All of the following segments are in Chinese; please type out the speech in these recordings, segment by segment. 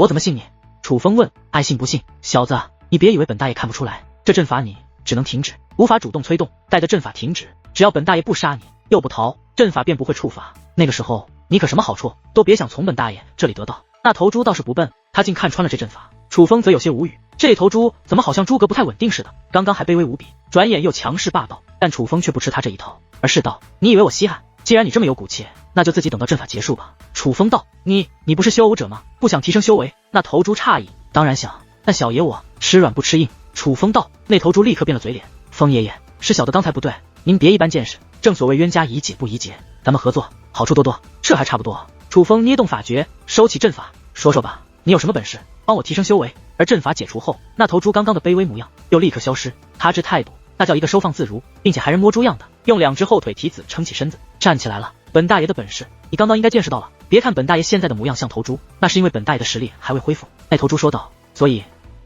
我怎么信你？楚风问，爱信不信，小子，你别以为本大爷看不出来，这阵法你只能停止，无法主动催动，待着阵法停止，只要本大爷不杀你，又不逃，阵法便不会触发，那个时候你可什么好处都别想从本大爷这里得到。那头猪倒是不笨，他竟看穿了这阵法。楚风则有些无语，这头猪怎么好像诸葛不太稳定似的，刚刚还卑微无比，转眼又强势霸道，但楚风却不吃他这一套，而是道，你以为我稀罕？既然你这么有骨气，那就自己等到阵法结束吧。楚风道，你不是修武者吗？不想提升修为？那头猪诧异，当然想，但小爷我吃软不吃硬。楚风道，那头猪立刻变了嘴脸，风爷爷，是小的刚才不对，您别一般见识，正所谓冤家宜解不宜结，咱们合作，好处多多，这还差不多。楚风捏动法诀，收起阵法，说说吧，你有什么本事，帮我提升修为。而阵法解除后，那头猪刚刚的卑微模样又立刻消失，他这态度那叫一个收放自如，并且还人摸猪样的，用2只后腿提子撑起身子站起来了。本大爷的本事你刚刚应该见识到了，别看本大爷现在的模样像头猪，那是因为本大爷的实力还未恢复。那头猪说道，所以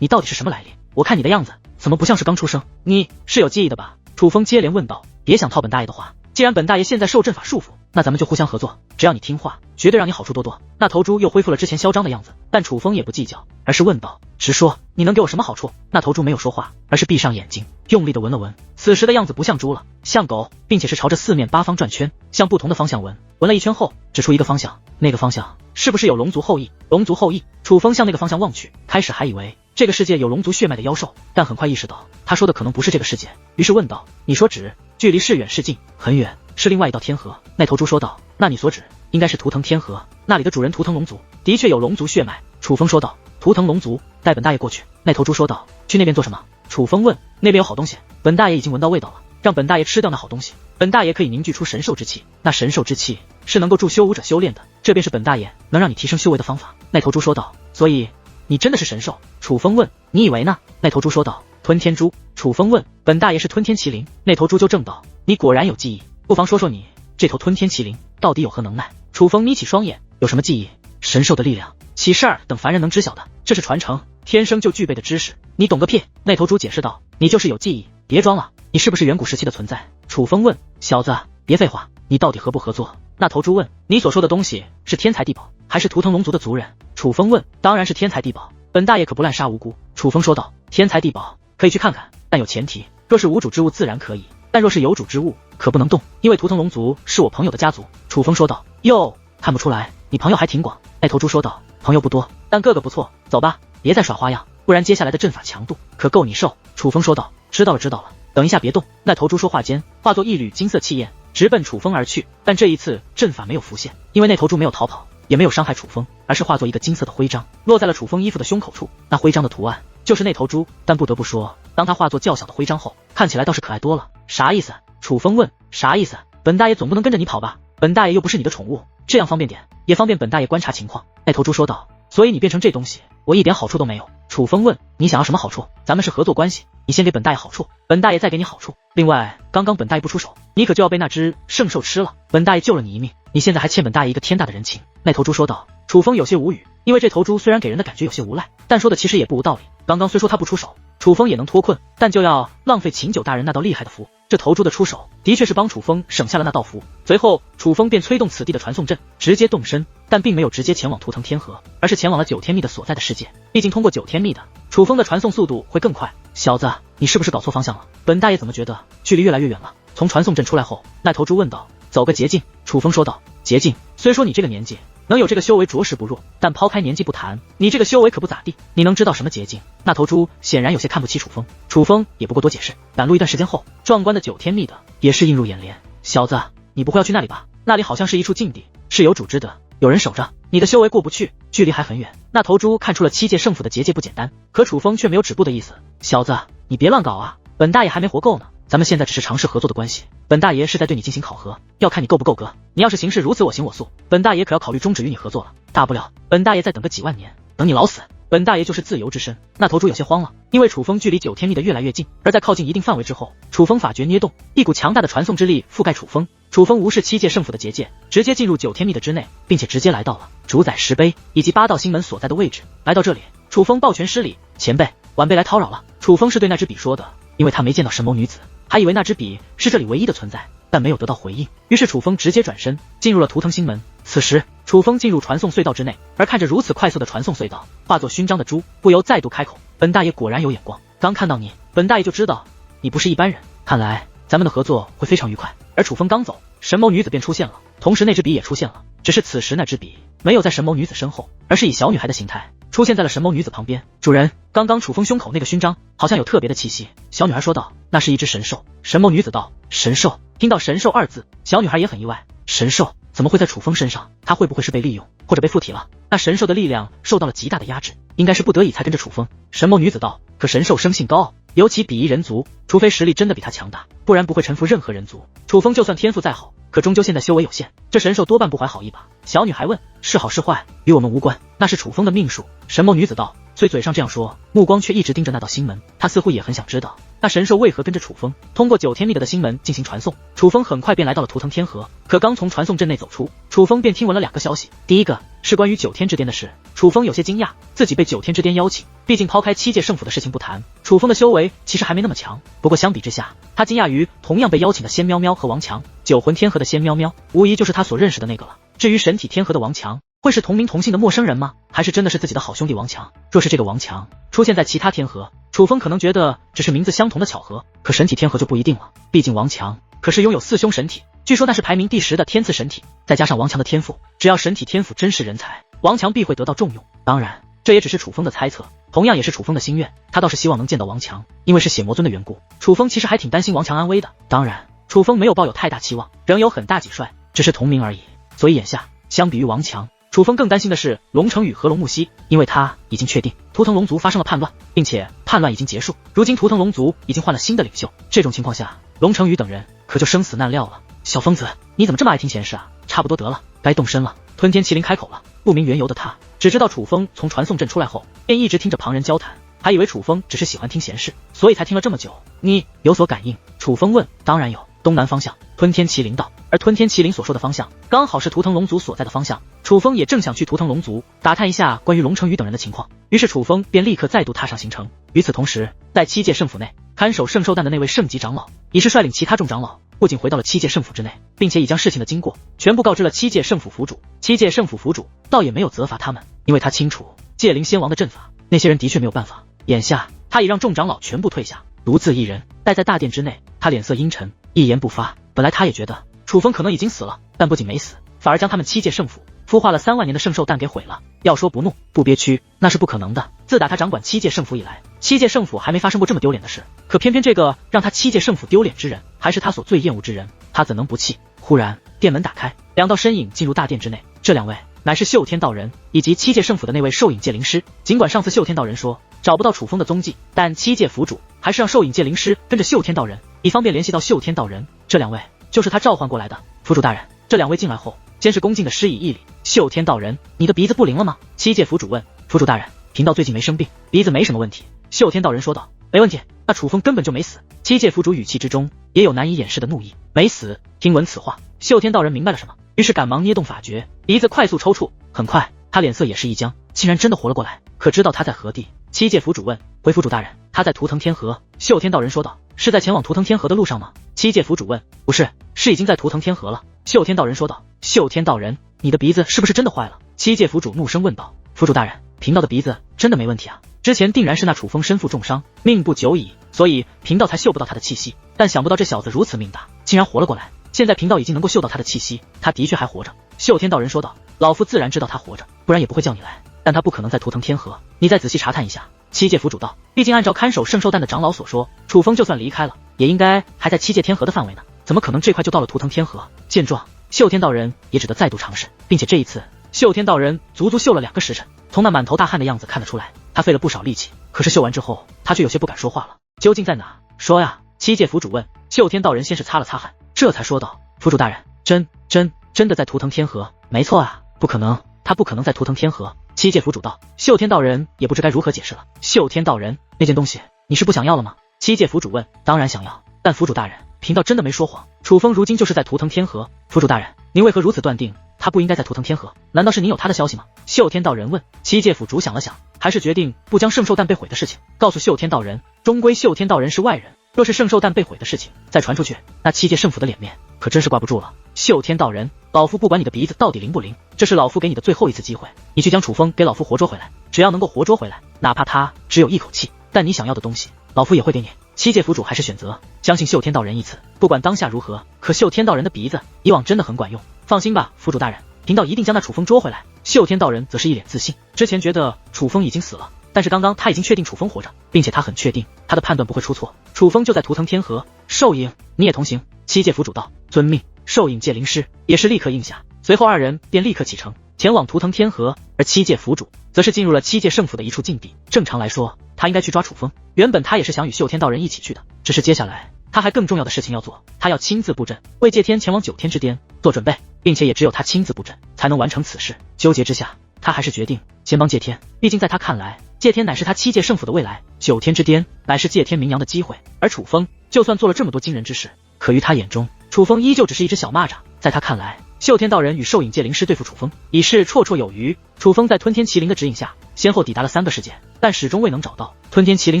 你到底是什么来历？我看你的样子怎么不像是刚出生？你是有记忆的吧？楚风接连问道，别想套本大爷的话，既然本大爷现在受阵法束缚，那咱们就互相合作，只要你听话，绝对让你好处多多。那头猪又恢复了之前嚣张的样子，但楚风也不计较，而是问道，直说，你能给我什么好处？那头猪没有说话，而是闭上眼睛，用力的闻了闻，此时的样子不像猪了，像狗，并且是朝着四面八方转圈，向不同的方向闻，闻了一圈后指出一个方向，那个方向是不是有龙族后裔？龙族后裔。楚风向那个方向望去，开始还以为这个世界有龙族血脉的妖兽，但很快意识到他说的可能不是这个世界，于是问道，你说指距离是远是近？很远，是另外一道天河。那头猪说道，那你所指应该是图腾天河，那里的主人图腾龙族的确有龙族血脉。楚风说道，图腾龙族，带本大爷过去。那头猪说道，去那边做什么？楚风问，那边有好东西，本大爷已经闻到味道了，让本大爷吃掉那好东西，本大爷可以凝聚出神兽之气，那神兽之气是能够助修武者修炼的，这便是本大爷能让你提升修为的方法。那头猪说道，所以你真的是神兽？楚风问，你以为呢？那头猪说道，吞天猪。楚风问，本大爷是吞天麒麟？那头猪就正道，你果然有记忆，不妨说说你这头吞天麒麟到底有何能耐？楚风眯起双眼，有什么记忆？神兽的力量岂是等凡人能知晓的？这是传承，天生就具备的知识，你懂个屁！那头猪解释道，你就是有记忆，别装了，你是不是远古时期的存在？楚风问，小子，别废话，你到底合不合作？那头猪问，你所说的东西是天才地宝，还是图腾龙族的族人？楚风问，当然是天才地宝，本大爷可不滥杀无辜。楚风说道，天才地宝可以去看看，但有前提，若是无主之物自然可以，但若是有主之物可不能动，因为图腾龙族是我朋友的家族。楚风说道，哟，看不出来你朋友还挺广。那头猪说道，朋友不多，但个个不错，走吧，别再耍花样，不然接下来的阵法强度可够你受。楚风说道，知道了知道了，等一下别动。那头猪说话间化作一缕金色气焰直奔楚风而去，但这一次阵法没有浮现，因为那头猪没有逃跑，也没有伤害楚风，而是化作一个金色的徽章落在了楚风衣服的胸口处，那徽章的图案就是那头猪，但不得不说，当它化作较小的徽章后，看起来倒是可爱多了。啥意思？楚风问。啥意思？本大爷总不能跟着你跑吧？本大爷又不是你的宠物，这样方便点，也方便本大爷观察情况。那头猪说道，所以你变成这东西，我一点好处都没有。楚风问，你想要什么好处？咱们是合作关系，你先给本大爷好处，本大爷再给你好处。另外，刚刚本大爷不出手，你可就要被那只圣兽吃了，本大爷救了你一命，你现在还欠本大爷一个天大的人情。那头猪说道。楚风有些无语，因为这头猪虽然给人的感觉有些无赖，但说的其实也不无道理。刚刚虽说他不出手，楚风也能脱困，但就要浪费秦九大人那道厉害的符。这头猪的出手的确是帮楚风省下了那道符。随后楚风便催动此地的传送阵，直接动身，但并没有直接前往图腾天河，而是前往了九天秘的所在的世界。毕竟通过九天秘的，楚风的传送速度会更快。小子，你是不是搞错方向了？本大爷怎么觉得距离越来越远了？从传送阵出来后，那头猪问道。走个捷径。楚风说道。捷径？虽说你这个年纪能有这个修为着实不弱，但抛开年纪不谈，你这个修为可不咋地，你能知道什么捷径？那头猪显然有些看不起楚风，楚风也不过多解释。赶路一段时间后，壮观的九天秘的也是映入眼帘。小子，你不会要去那里吧？那里好像是一处禁地，是有主之的，有人守着，你的修为过不去，距离还很远。那头猪看出了7届圣府的结界不简单，可楚风却没有止步的意思。小子，你别乱搞啊，本大爷还没活够呢，咱们现在只是尝试合作的关系，本大爷是在对你进行考核，要看你够不够格。你要是行事如此我行我素，本大爷可要考虑终止与你合作了，大不了本大爷再等个几万年，等你老死，本大爷就是自由之身。那头猪有些慌了，因为楚风距离九天秘的越来越近，而在靠近一定范围之后，楚风法诀捏动，一股强大的传送之力覆盖楚风。楚风无视7届圣府的结界，直接进入九天秘的之内，并且直接来到了主宰石碑以及8道星门所在的位置。来到这里，楚风抱拳施礼，前辈晚辈来叨扰了。楚风是对那只笔说的，因为他没见到神眸女子，还以为那只笔是这里唯一的存在。但没有得到回应。于是楚风直接转身进入了图腾星门。此时楚风进入传送隧道之内，而看着如此快速的传送隧道，化作勋章的猪不由再度开口：本大爷果然有眼光，刚看到你，本大爷就知道你不是一般人，看来咱们的合作会非常愉快。而楚风刚走，神眸女子便出现了，同时那支笔也出现了，只是此时那支笔没有在神眸女子身后，而是以小女孩的形态出现在了神眸女子旁边。主人，刚刚楚风胸口那个勋章好像有特别的气息。小女孩说道，那是一只神兽。神眸女子道，神兽。听到神兽二字，小女孩也很意外，神兽怎么会在楚风身上？他会不会是被利用或者被附体了？那神兽的力量受到了极大的压制，应该是不得已才跟着楚风。神眸女子道，可神兽生性高傲，尤其鄙夷人族，除非实力真的比他强大，不然不会臣服任何人族。楚风就算天赋再好，可终究现在修为有限，这神兽多半不怀好意吧？小女孩问，是好是坏与我们无关，那是楚风的命数。神眸女子道，虽嘴上这样说，目光却一直盯着那道星门，她似乎也很想知道那神兽为何跟着楚风通过9天密的星门进行传送。楚风很快便来到了图腾天河，可刚从传送阵内走出，楚风便听闻了2个消息。第一个是关于9天之巅的事，楚风有些惊讶，自己被9天之巅邀请，毕竟抛开7届圣府的事情不谈，楚风的修为其实还没那么强。不过相比之下，他惊讶于同样被邀请的仙喵喵和王强。9魂天河的仙喵喵无疑就是他所认识的那个了。至于神体天河的王强，会是同名同姓的陌生人吗？还是真的是自己的好兄弟王强？若是这个王强出现在其他天河，楚风可能觉得只是名字相同的巧合，可神体天河就不一定了，毕竟王强可是拥有4凶神体，据说那是排名第10的天赐神体，再加上王强的天赋，只要神体天赋真是人才，王强必会得到重用。当然这也只是楚风的猜测，同样也是楚风的心愿，他倒是希望能见到王强，因为是血魔尊的缘故，楚风其实还挺担心王强安危的。当然楚风没有抱有太大期望，仍有很大几率，只是同名而已。所以眼下相比于王强，楚风更担心的是龙城宇和龙木溪，因为他已经确定图腾龙族发生了叛乱，并且叛乱已经结束，如今图腾龙族已经换了新的领袖，这种情况下龙城宇等人可就生死难料了。小疯子，你怎么这么爱听闲事啊？差不多得了，该动身了。吞天麒麟开口了，不明缘由的他只知道楚风从传送阵出来后便一直听着旁人交谈，还以为楚风只是喜欢听闲事，所以才听了这么久。你有所感应？楚风问。当然有，东南方向。吞天麒麟道。而吞天麒麟所说的方向刚好是图腾龙族所在的方向，楚风也正想去图腾龙族打探一下关于龙城宇等人的情况，于是楚风便立刻再度踏上行程。与此同时，在7届圣府内看守圣兽蛋的那位圣级长老已是率领其他众长老不仅回到了7届圣府之内，并且已将事情的经过全部告知了7届圣府府主。7届圣府府主倒也没有责罚他们，因为他清楚界灵仙王的阵法，那些人的确没有办法。眼下他已让众长老全部退下，独自一人待在大殿之内，他脸色阴沉，一言不发。本来他也觉得楚风可能已经死了，但不仅没死，反而将他们7届圣府孵化了3万年的圣兽蛋给毁了。要说不怒不憋屈，那是不可能的。自打他掌管7届圣府以来，7届圣府还没发生过这么丢脸的事，可偏偏这个让他7届圣府丢脸之人，还是他所最厌恶之人，他怎能不气？忽然殿门打开，2道身影进入大殿之内，这2位乃是啸天道人以及7届圣府的那位兽影界灵师。尽管上次啸天道人说找不到楚风的踪迹，但7届府主还是让兽影界灵师跟着啸天道人，以方便联系到啸天道人。这2位就是他召唤过来的。府主大人，这2位进来后先是恭敬的施以一礼。啸天道人，你的鼻子不灵了吗？7届府主问。府主大人，贫道最近没生病，鼻子没什么问题。啸天道人说道。没问题，那楚风根本就没死。7届府主语气之中也有难以掩饰的怒意。没死？听闻此话，啸天道人明白了什么，于是赶忙捏动法诀，鼻子快速抽搐。很快他脸色也是一僵，竟然真的活了过来。可知道他在何地？7届府主问。回府主大人，他在图腾天河。啸天道人说道。是在前往图腾天河的路上吗？7届府主问。不是，是已经在图腾天河了。啸天道人说道。啸天道人，你的鼻子是不是真的坏了？7届府主怒声问道。府主大人，贫道的鼻子真的没问题啊，之前定然是那楚风身负重伤，命不久矣，所以贫道才嗅不到他的气息，但想不到这小子如此命大，竟然活了过来。现在贫道已经能够嗅到他的气息，他的确还活着。啸天道人说道。老夫自然知道他活着，不然也不会叫你来，但他不可能在图腾天河，你再仔细查探一下。7届府主道。毕竟按照看守圣兽蛋的长老所说，楚风就算离开了，也应该还在7届天河的范围呢，怎么可能这块就到了图腾天河？见状，啸天道人也只得再度尝试，并且这一次啸天道人足足嗅了2个时辰，从那满头大汗的样子看得出来，他费了不少力气，可是嗅完之后他却有些不敢说话了。究竟在哪？说呀！7届府主问。啸天道人先是擦了擦汗，这才说道。府主大人，真的在图腾天河？没错啊，不可能，他不可能在图腾天河。7届府主道。啸天道人也不知该如何解释了。啸天道人，那件东西你是不想要了吗？7届府主问。当然想要，但府主大人，贫道真的没说谎，楚风如今就是在图腾天河。府主大人，您为何如此断定他不应该在图腾天河？难道是您有他的消息吗？啸天道人问。7届府主想了想，还是决定不将圣兽蛋被毁的事情告诉啸天道人，终归啸天道人是外人，若是圣兽蛋被毁的事情再传出去，那七界圣府的脸面可真是挂不住了。啸天道人，老夫不管你的鼻子到底灵不灵，这是老夫给你的最后一次机会，你去将楚风给老夫活捉回来，只要能够活捉回来，哪怕他只有一口气，但你想要的东西，老夫也会给你。七界府主还是选择相信啸天道人一次，不管当下如何，可啸天道人的鼻子以往真的很管用。放心吧，府主大人，贫道一定将那楚风捉回来。啸天道人则是一脸自信，之前觉得楚风已经死了，但是刚刚他已经确定楚风活着，并且他很确定他的判断不会出错，楚风就在图腾天河。兽影，你也同行。七界府主道，遵命。兽影界灵师也是立刻应下，随后二人便立刻启程前往图腾天河，而七界府主则是进入了七界圣府的一处禁地。正常来说，他应该去抓楚风，原本他也是想与啸天道人一起去的，只是接下来他还更重要的事情要做，他要亲自布阵，为借天前往9天之巅做准备，并且也只有他亲自布阵才能完成此事。纠结之下，他还是决定先帮借天，毕竟在他看来，借天乃是他七界圣府的未来，9天之巅乃是借天名扬的机会。而楚风就算做了这么多惊人之事，可于他眼中，楚风依旧只是一只小蚂蚱。在他看来，啸天道人与兽影界灵师对付楚风已是绰绰有余。楚风在吞天麒麟的指引下，先后抵达了3个世界，但始终未能找到吞天麒麟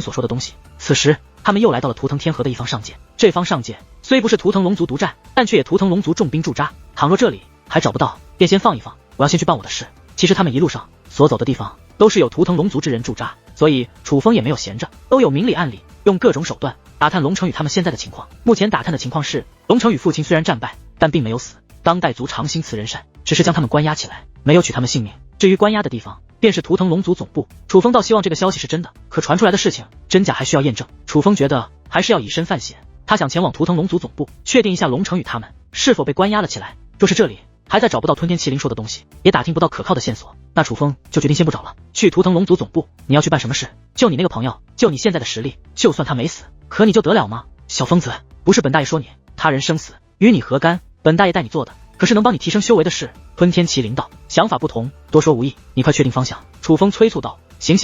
所说的东西。此时他们又来到了图腾天河的一方上界，这方上界虽不是图腾龙族独占，但却也图腾龙族重兵驻扎，倘若这里还找不到，便先放一放，我要先去办我的事。其实他们一路上所走的地方都是有图腾龙族之人驻扎，所以楚风也没有闲着，都有明里暗里用各种手段打探龙城与他们现在的情况。目前打探的情况是，龙城与父亲虽然战败，但并没有死，当代族长兴慈人善，只是将他们关押起来，没有取他们性命。至于关押的地方，便是图腾龙族总部。楚风倒希望这个消息是真的，可传出来的事情真假还需要验证。楚风觉得还是要以身犯险，他想前往图腾龙族总部，确定一下龙城与他们是否被关押了起来。若是这里还在找不到吞天麒麟说的东西，也打听不到可靠的线索，那楚风就决定先不找了。去图腾龙族总部，你要去办什么事？就你那个朋友，就你现在的实力，就算他没死，可你就得了吗？小疯子，不是本大爷说你，他人生死与你何干？本大爷带你做的可是能帮你提升修为的事。吞天麒麟道，想法不同，多说无益，你快确定方向。楚风催促道，行，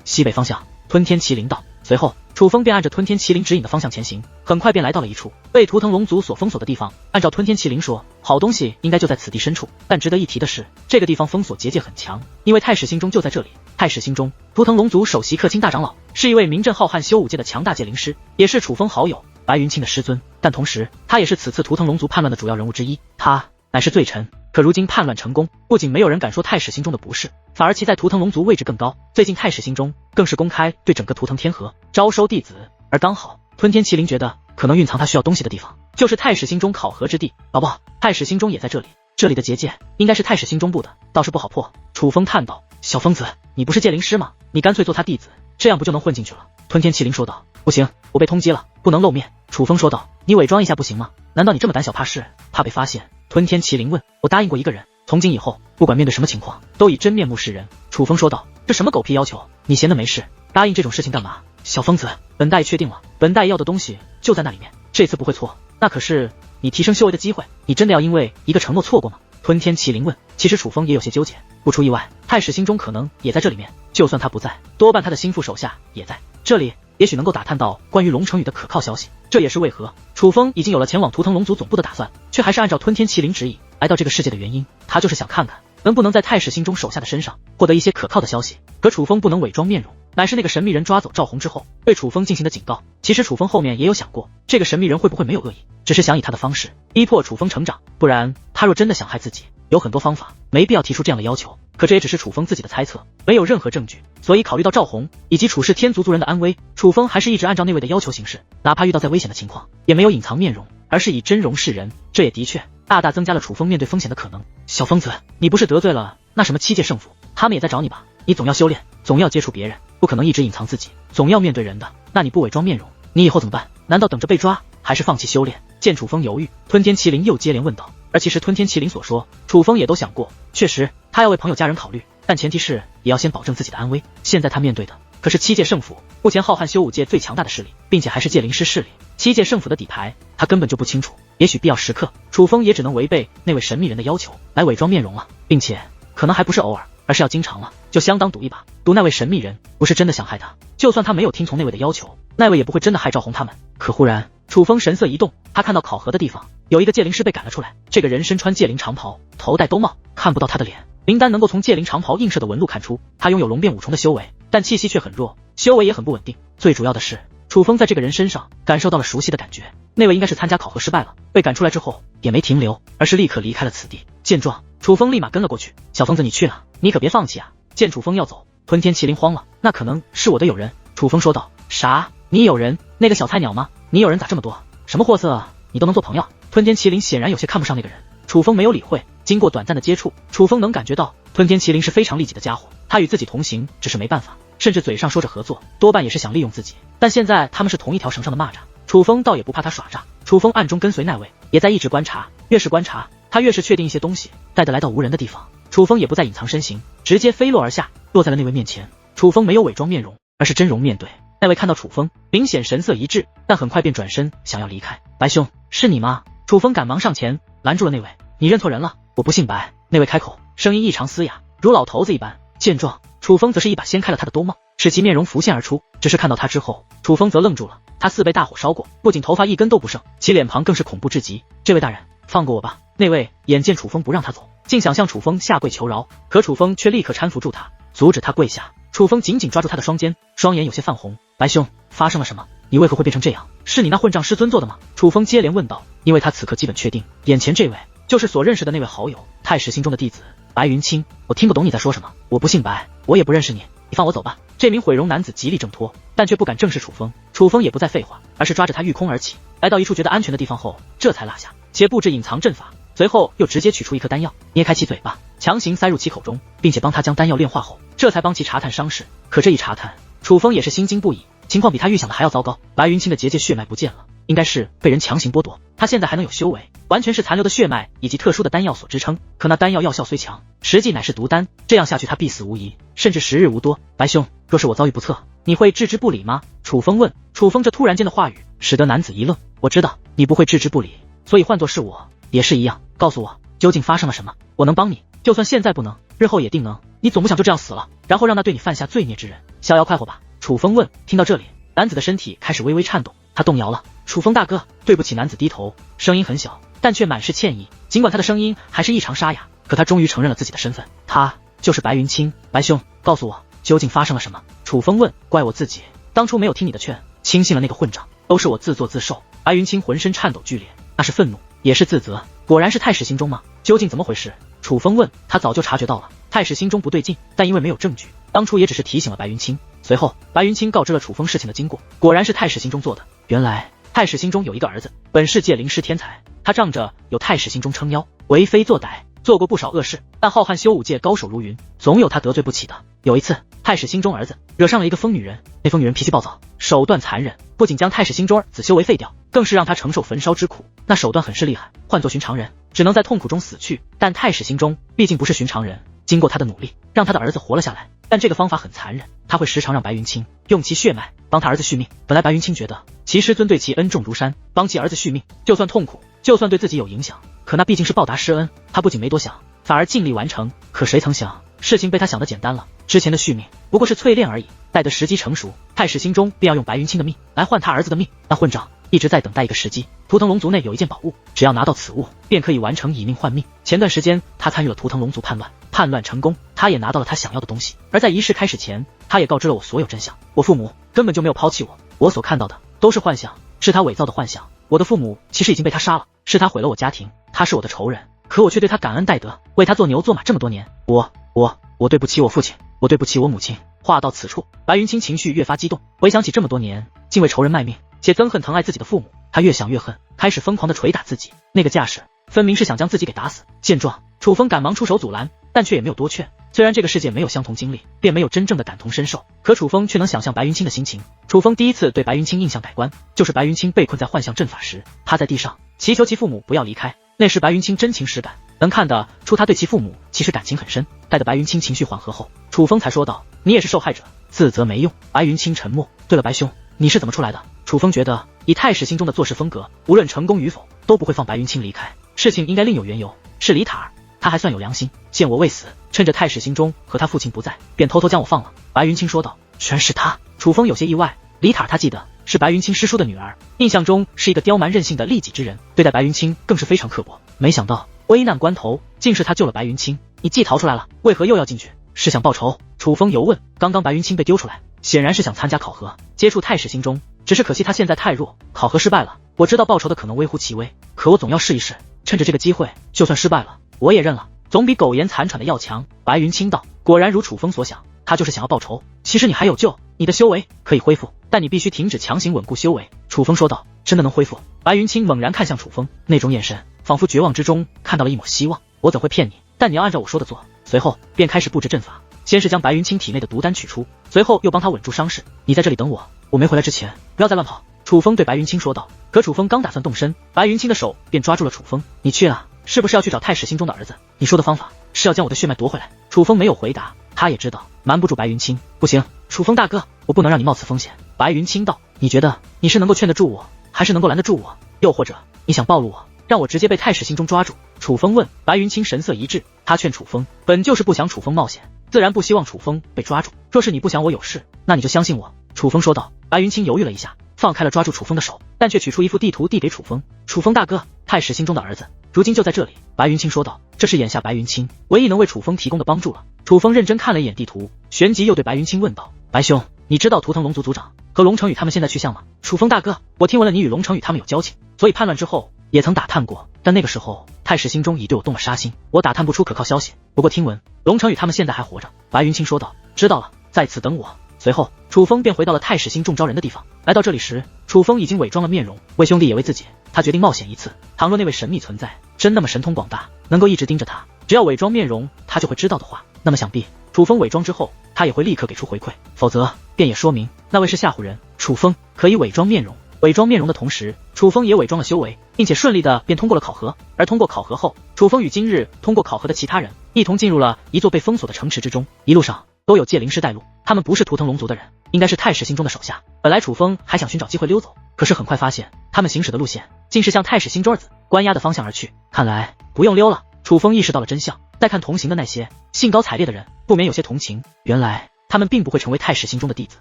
西北方向。吞天麒麟道。随后楚风便按着吞天麒麟指引的方向前行，很快便来到了一处被图腾龙族所封锁的地方。按照吞天麒麟说，好东西应该就在此地深处，但值得一提的是，这个地方封锁结界很强，因为太史心中就在这里。太史心中，图腾龙族首席克卿大长老，是一位名震浩瀚修武界的强大界灵师，也是楚风好友白云清的师尊，但同时他也是此次图腾龙族叛乱的主要人物之一，他乃是罪臣。可如今叛乱成功，不仅没有人敢说太史心中的不是，反而其在图腾龙族位置更高。最近太史心中更是公开对整个图腾天河招收弟子，而刚好吞天麒麟觉得可能蕴藏他需要东西的地方，就是太史心中考核之地。宝宝，太史心中也在这里，这里的结界应该是太史心中布的，倒是不好破。楚风叹道，小疯子，你不是界灵师吗？你干脆做他弟子，这样不就能混进去了？吞天麒麟说道，不行，我被通缉了，不能露面。楚风说道，你伪装一下不行吗？难道你这么胆小怕事，怕被发现？吞天麒麟问，我答应过一个人，从今以后不管面对什么情况都以真面目示人。楚风说道，这什么狗屁要求？你闲得没事答应这种事情干嘛？小疯子，本大爷确定了，本大爷要的东西就在那里面，这次不会错。那可是你提升修为的机会，你真的要因为一个承诺错过吗？吞天麒麟问。其实楚风也有些纠结，不出意外，太史心中可能也在这里面，就算他不在，多半他的心腹手下也在这里，也许能够打探到关于龙城宇的可靠消息。这也是为何楚风已经有了前往图腾龙族总部的打算，却还是按照吞天麒麟指引来到这个世界的原因。他就是想看看能不能在太史心中手下的身上获得一些可靠的消息。可楚风不能伪装面容，乃是那个神秘人抓走赵红之后对楚风进行的警告。其实楚风后面也有想过，这个神秘人会不会没有恶意，只是想以他的方式逼迫楚风成长，不然他若真的想害自己，有很多方法，没必要提出这样的要求。可这也只是楚风自己的猜测，没有任何证据，所以考虑到赵红以及楚氏天族族人的安危，楚风还是一直按照那位的要求行事，哪怕遇到再危险的情况，也没有隐藏面容，而是以真容示人。这也的确大大增加了楚风面对风险的可能。小疯子，你不是得罪了那什么七界圣府，他们也在找你吧？你总要修炼，总要接触别人，不可能一直隐藏自己，总要面对人的。那你不伪装面容，你以后怎么办？难道等着被抓，还是放弃修炼？见楚风犹豫，吞天麒麟又接连问道。而其实吞天麒麟所说，楚风也都想过，确实他要为朋友家人考虑，但前提是也要先保证自己的安危。现在他面对的可是七界圣府，目前浩瀚修武界最强大的势力，并且还是界灵师势力。七界圣府的底牌他根本就不清楚，也许必要时刻，楚风也只能违背那位神秘人的要求来伪装面容了，并且可能还不是偶尔，而是要经常了，就相当赌一把，赌那位神秘人不是真的想害他，就算他没有听从那位的要求，那位也不会真的害赵红他们。可忽然楚风神色一动，他看到考核的地方有一个界灵师被赶了出来，这个人身穿界灵长袍，头戴兜帽，看不到他的脸，林丹能够从界灵长袍映射的纹路看出他拥有龙变五重的修为，但气息却很弱，修为也很不稳定。最主要的是楚风在这个人身上感受到了熟悉的感觉，那位应该是参加考核失败了，被赶出来之后也没停留，而是立刻离开了此地。见状，楚风立马跟了过去。小疯子，你去哪？你可别放弃啊！见楚风要走，吞天麒麟慌了，那可能是我的友人。楚风说道。啥？你友人？那个小菜鸟吗？你友人咋这么多？什么货色啊？你都能做朋友？吞天麒麟显然有些看不上那个人。楚风没有理会，经过短暂的接触，楚风能感觉到吞天麒麟是非常利己的家伙，他与自己同行只是没办法，甚至嘴上说着合作，多半也是想利用自己。但现在他们是同一条绳上的蚂蚱，楚风倒也不怕他耍诈。楚风暗中跟随那位，也在一直观察，越是观察，他越是确定一些东西，带得来到无人的地方。楚风也不再隐藏身形，直接飞落而下，落在了那位面前。楚风没有伪装面容，而是真容面对。那位看到楚风，明显神色一致，但很快便转身想要离开。白兄，是你吗？楚风赶忙上前拦住了那位。你认错人了，我不姓白。那位开口，声音异常嘶哑，如老头子一般。见状，楚风则是一把掀开了他的兜帽，使其面容浮现而出。只是看到他之后，楚风则愣住了。他似被大火烧过，不仅头发一根都不剩，其脸庞更是恐怖至极。这位大人，放过我吧。那位眼见楚风不让他走，竟想向楚风下跪求饶，可楚风却立刻搀扶住他，阻止他跪下。楚风紧紧抓住他的双肩，双眼有些泛红。白兄，发生了什么？你为何会变成这样？是你那混账师尊做的吗？楚风接连问道，因为他此刻基本确定，眼前这位就是所认识的那位好友，太史心中的弟子白云清。我听不懂你在说什么，我不姓白，我也不认识你，你放我走吧。这名毁容男子极力挣脱，但却不敢正视楚风。楚风也不再废话，而是抓着他御空而起，来到一处觉得安全的地方后，这才落下，且布置隐藏阵法，随后又直接取出一颗丹药，捏开其嘴巴，强行塞入其口中，并且帮他将丹药炼化后，这才帮其查探伤势。可这一查探，楚风也是心惊不已，情况比他预想的还要糟糕。白云清的结界血脉不见了，应该是被人强行剥夺，他现在还能有修为，完全是残留的血脉以及特殊的丹药所支撑。可那丹药药效虽强，实际乃是毒丹，这样下去他必死无疑，甚至时日无多。白兄，若是我遭遇不测，你会置之不理吗？楚风问。楚风这突然间的话语使得男子一愣。我知道你不会置之不理，所以换作是我也是一样。告诉我究竟发生了什么，我能帮你，就算现在不能，日后也定能。你总不想就这样死了，然后让那对你犯下罪孽之人逍遥快活吧？楚风问。听到这里，男子的身体开始微微颤动，他动摇了。楚风大哥，对不起。男子低头，声音很小，但却满是歉意。尽管他的声音还是异常沙哑，可他终于承认了自己的身份，他就是白云清。白兄，告诉我究竟发生了什么？楚风问。怪我自己，当初没有听你的劝，轻信了那个混账，都是我自作自受。白云清浑身颤抖剧烈，那是愤怒，也是自责。果然是太史心中吗？究竟怎么回事？楚风问。他早就察觉到了太史心中不对劲，但因为没有证据，当初也只是提醒了白云清。随后白云清告知了楚风事情的经过，果然是太史心中做的。原来太史心中有一个儿子，本世界灵师天才，他仗着有太史心中撑腰，为非作歹，做过不少恶事，但浩瀚修武界高手如云，总有他得罪不起的。有一次，太史心中儿子惹上了一个疯女人，那疯女人脾气暴躁，手段残忍，不仅将太史心中儿子修为废掉，更是让他承受焚烧之苦。那手段很是厉害，换作寻常人只能在痛苦中死去，但太史心中毕竟不是寻常人，经过他的努力，让他的儿子活了下来。但这个方法很残忍，他会时常让白云清用其血脉帮他儿子续命。本来白云清觉得其师尊对其恩重如山，帮其儿子续命，就算痛苦，就算对自己有影响，可那毕竟是报答师恩，他不仅没多想，反而尽力完成。可谁曾想，事情被他想得简单了，之前的续命不过是淬炼而已，待得时机成熟，太史心中便要用白云清的命来换他儿子的命。那混账一直在等待一个时机，图腾龙族内有一件宝物，只要拿到此物，便可以完成以命换命。前段时间他参与了图腾龙族叛乱，叛乱成功，他也拿到了他想要的东西。而在仪式开始前，他也告知了我所有真相。我父母根本就没有抛弃我，我所看到的都是幻想，是他伪造的幻想。我的父母其实已经被他杀了，是他毁了我家庭，他是我的仇人，可我却对他感恩戴德，为他做牛做马这么多年。我对不起我父亲，我对不起我母亲。话到此处，白云清情绪越发激动，回想起这么多年竟为仇人卖命，且憎恨疼爱自己的父母，他越想越恨，开始疯狂地捶打自己。那个架势分明是想将自己给打死。见状，楚风赶忙出手阻拦，但却也没有多劝。虽然这个世界没有相同经历，便没有真正的感同身受，可楚风却能想象白云清的心情。楚风第一次对白云清印象改观，就是白云清被困在幻象阵法时，他在地上祈求其父母不要离开，那时白云清真情实感，能看得出他对其父母其实感情很深。待得白云清情绪缓和后，楚风才说道：你也是受害者，自责没用。白云清沉默。对了，白兄，你是怎么出来的？楚风觉得以太史心中的做事风格，无论成功与否，都不会放白云清离开，事情应该另有缘由。是李塔儿，他还算有良心，见我未死，趁着太史心中和他父亲不在，便偷偷将我放了。白云清说道。全是他。楚风有些意外，李塔儿他记得是白云清师叔的女儿，印象中是一个刁蛮任性的利己之人，对待白云清更是非常刻薄。没想到危难关头，竟是他救了白云清。你既逃出来了，为何又要进去？是想报仇？楚风犹问。刚刚白云清被丢出来，显然是想参加考核，接触太史心中，只是可惜他现在太弱，考核失败了。我知道报仇的可能微乎其微，可我总要试一试，趁着这个机会，就算失败了，我也认了，总比苟延残喘的要强。白云清道，果然如楚风所想，他就是想要报仇。其实你还有救，你的修为可以恢复，但你必须停止强行稳固修为。楚风说道，真的能恢复？白云清猛然看向楚风，那种眼神仿佛绝望之中看到了一抹希望。我怎会骗你？但你要按照我说的做。随后便开始布置阵法，先是将白云清体内的毒丹取出，随后又帮他稳住伤势。你在这里等我，我没回来之前不要再乱跑。楚风对白云清说道。可楚风刚打算动身，白云清的手便抓住了楚风。你去啊，是不是要去找太史心中的儿子？你说的方法是要将我的血脉夺回来？楚风没有回答，他也知道瞒不住白云清。不行，楚风大哥，我不能让你冒此风险。白云清道，你觉得你是能够劝得住我，还是能够拦得住我？又或者你想暴露我，让我直接被太史心中抓住？楚风问。白云清神色一滞，他劝楚风本就是不想楚风冒险，自然不希望楚风被抓住。若是你不想我有事，那你就相信我。楚风说道。白云清犹豫了一下，放开了抓住楚风的手，但却取出一幅地图递给楚风。楚风大哥，太史心中的儿子如今就在这里。白云清说道。这是眼下白云清唯一能为楚风提供的帮助了。楚风认真看了一眼地图，旋即又对白云清问道，白兄，你知道图腾龙族族长和龙成宇他们现在去向吗？楚风大哥，我听闻了你与龙成宇他们有交情，所以叛乱之后也曾打探过，但那个时候太史心中已对我动了杀心，我打探不出可靠消息。不过听闻龙成宇他们现在还活着。白云清说道。知道了，在此等我。随后楚风便回到了太史心中招人的地方。来到这里时，楚风已经伪装了面容，为兄弟也为自己，他决定冒险一次。倘若那位神秘存在真那么神通广大，能够一直盯着他，只要伪装面容他就会知道的话，那么想必楚风伪装之后他也会立刻给出回馈，否则便也说明那位是吓唬人。楚风可以伪装面容，伪装面容的同时，楚风也伪装了修为，并且顺利的便通过了考核。而通过考核后，楚风与今日通过考核的其他人一同进入了一座被封锁的城池之中，一路上都有戒灵师带路，他们不是图腾龙族的人，应该是太史心中的手下。本来楚风还想寻找机会溜走，可是很快发现他们行驶的路线竟是向太史心中儿子关押的方向而去，看来不用溜了。楚风意识到了真相，再看同行的那些兴高采烈的人，不免有些同情。原来他们并不会成为太史心中的弟子，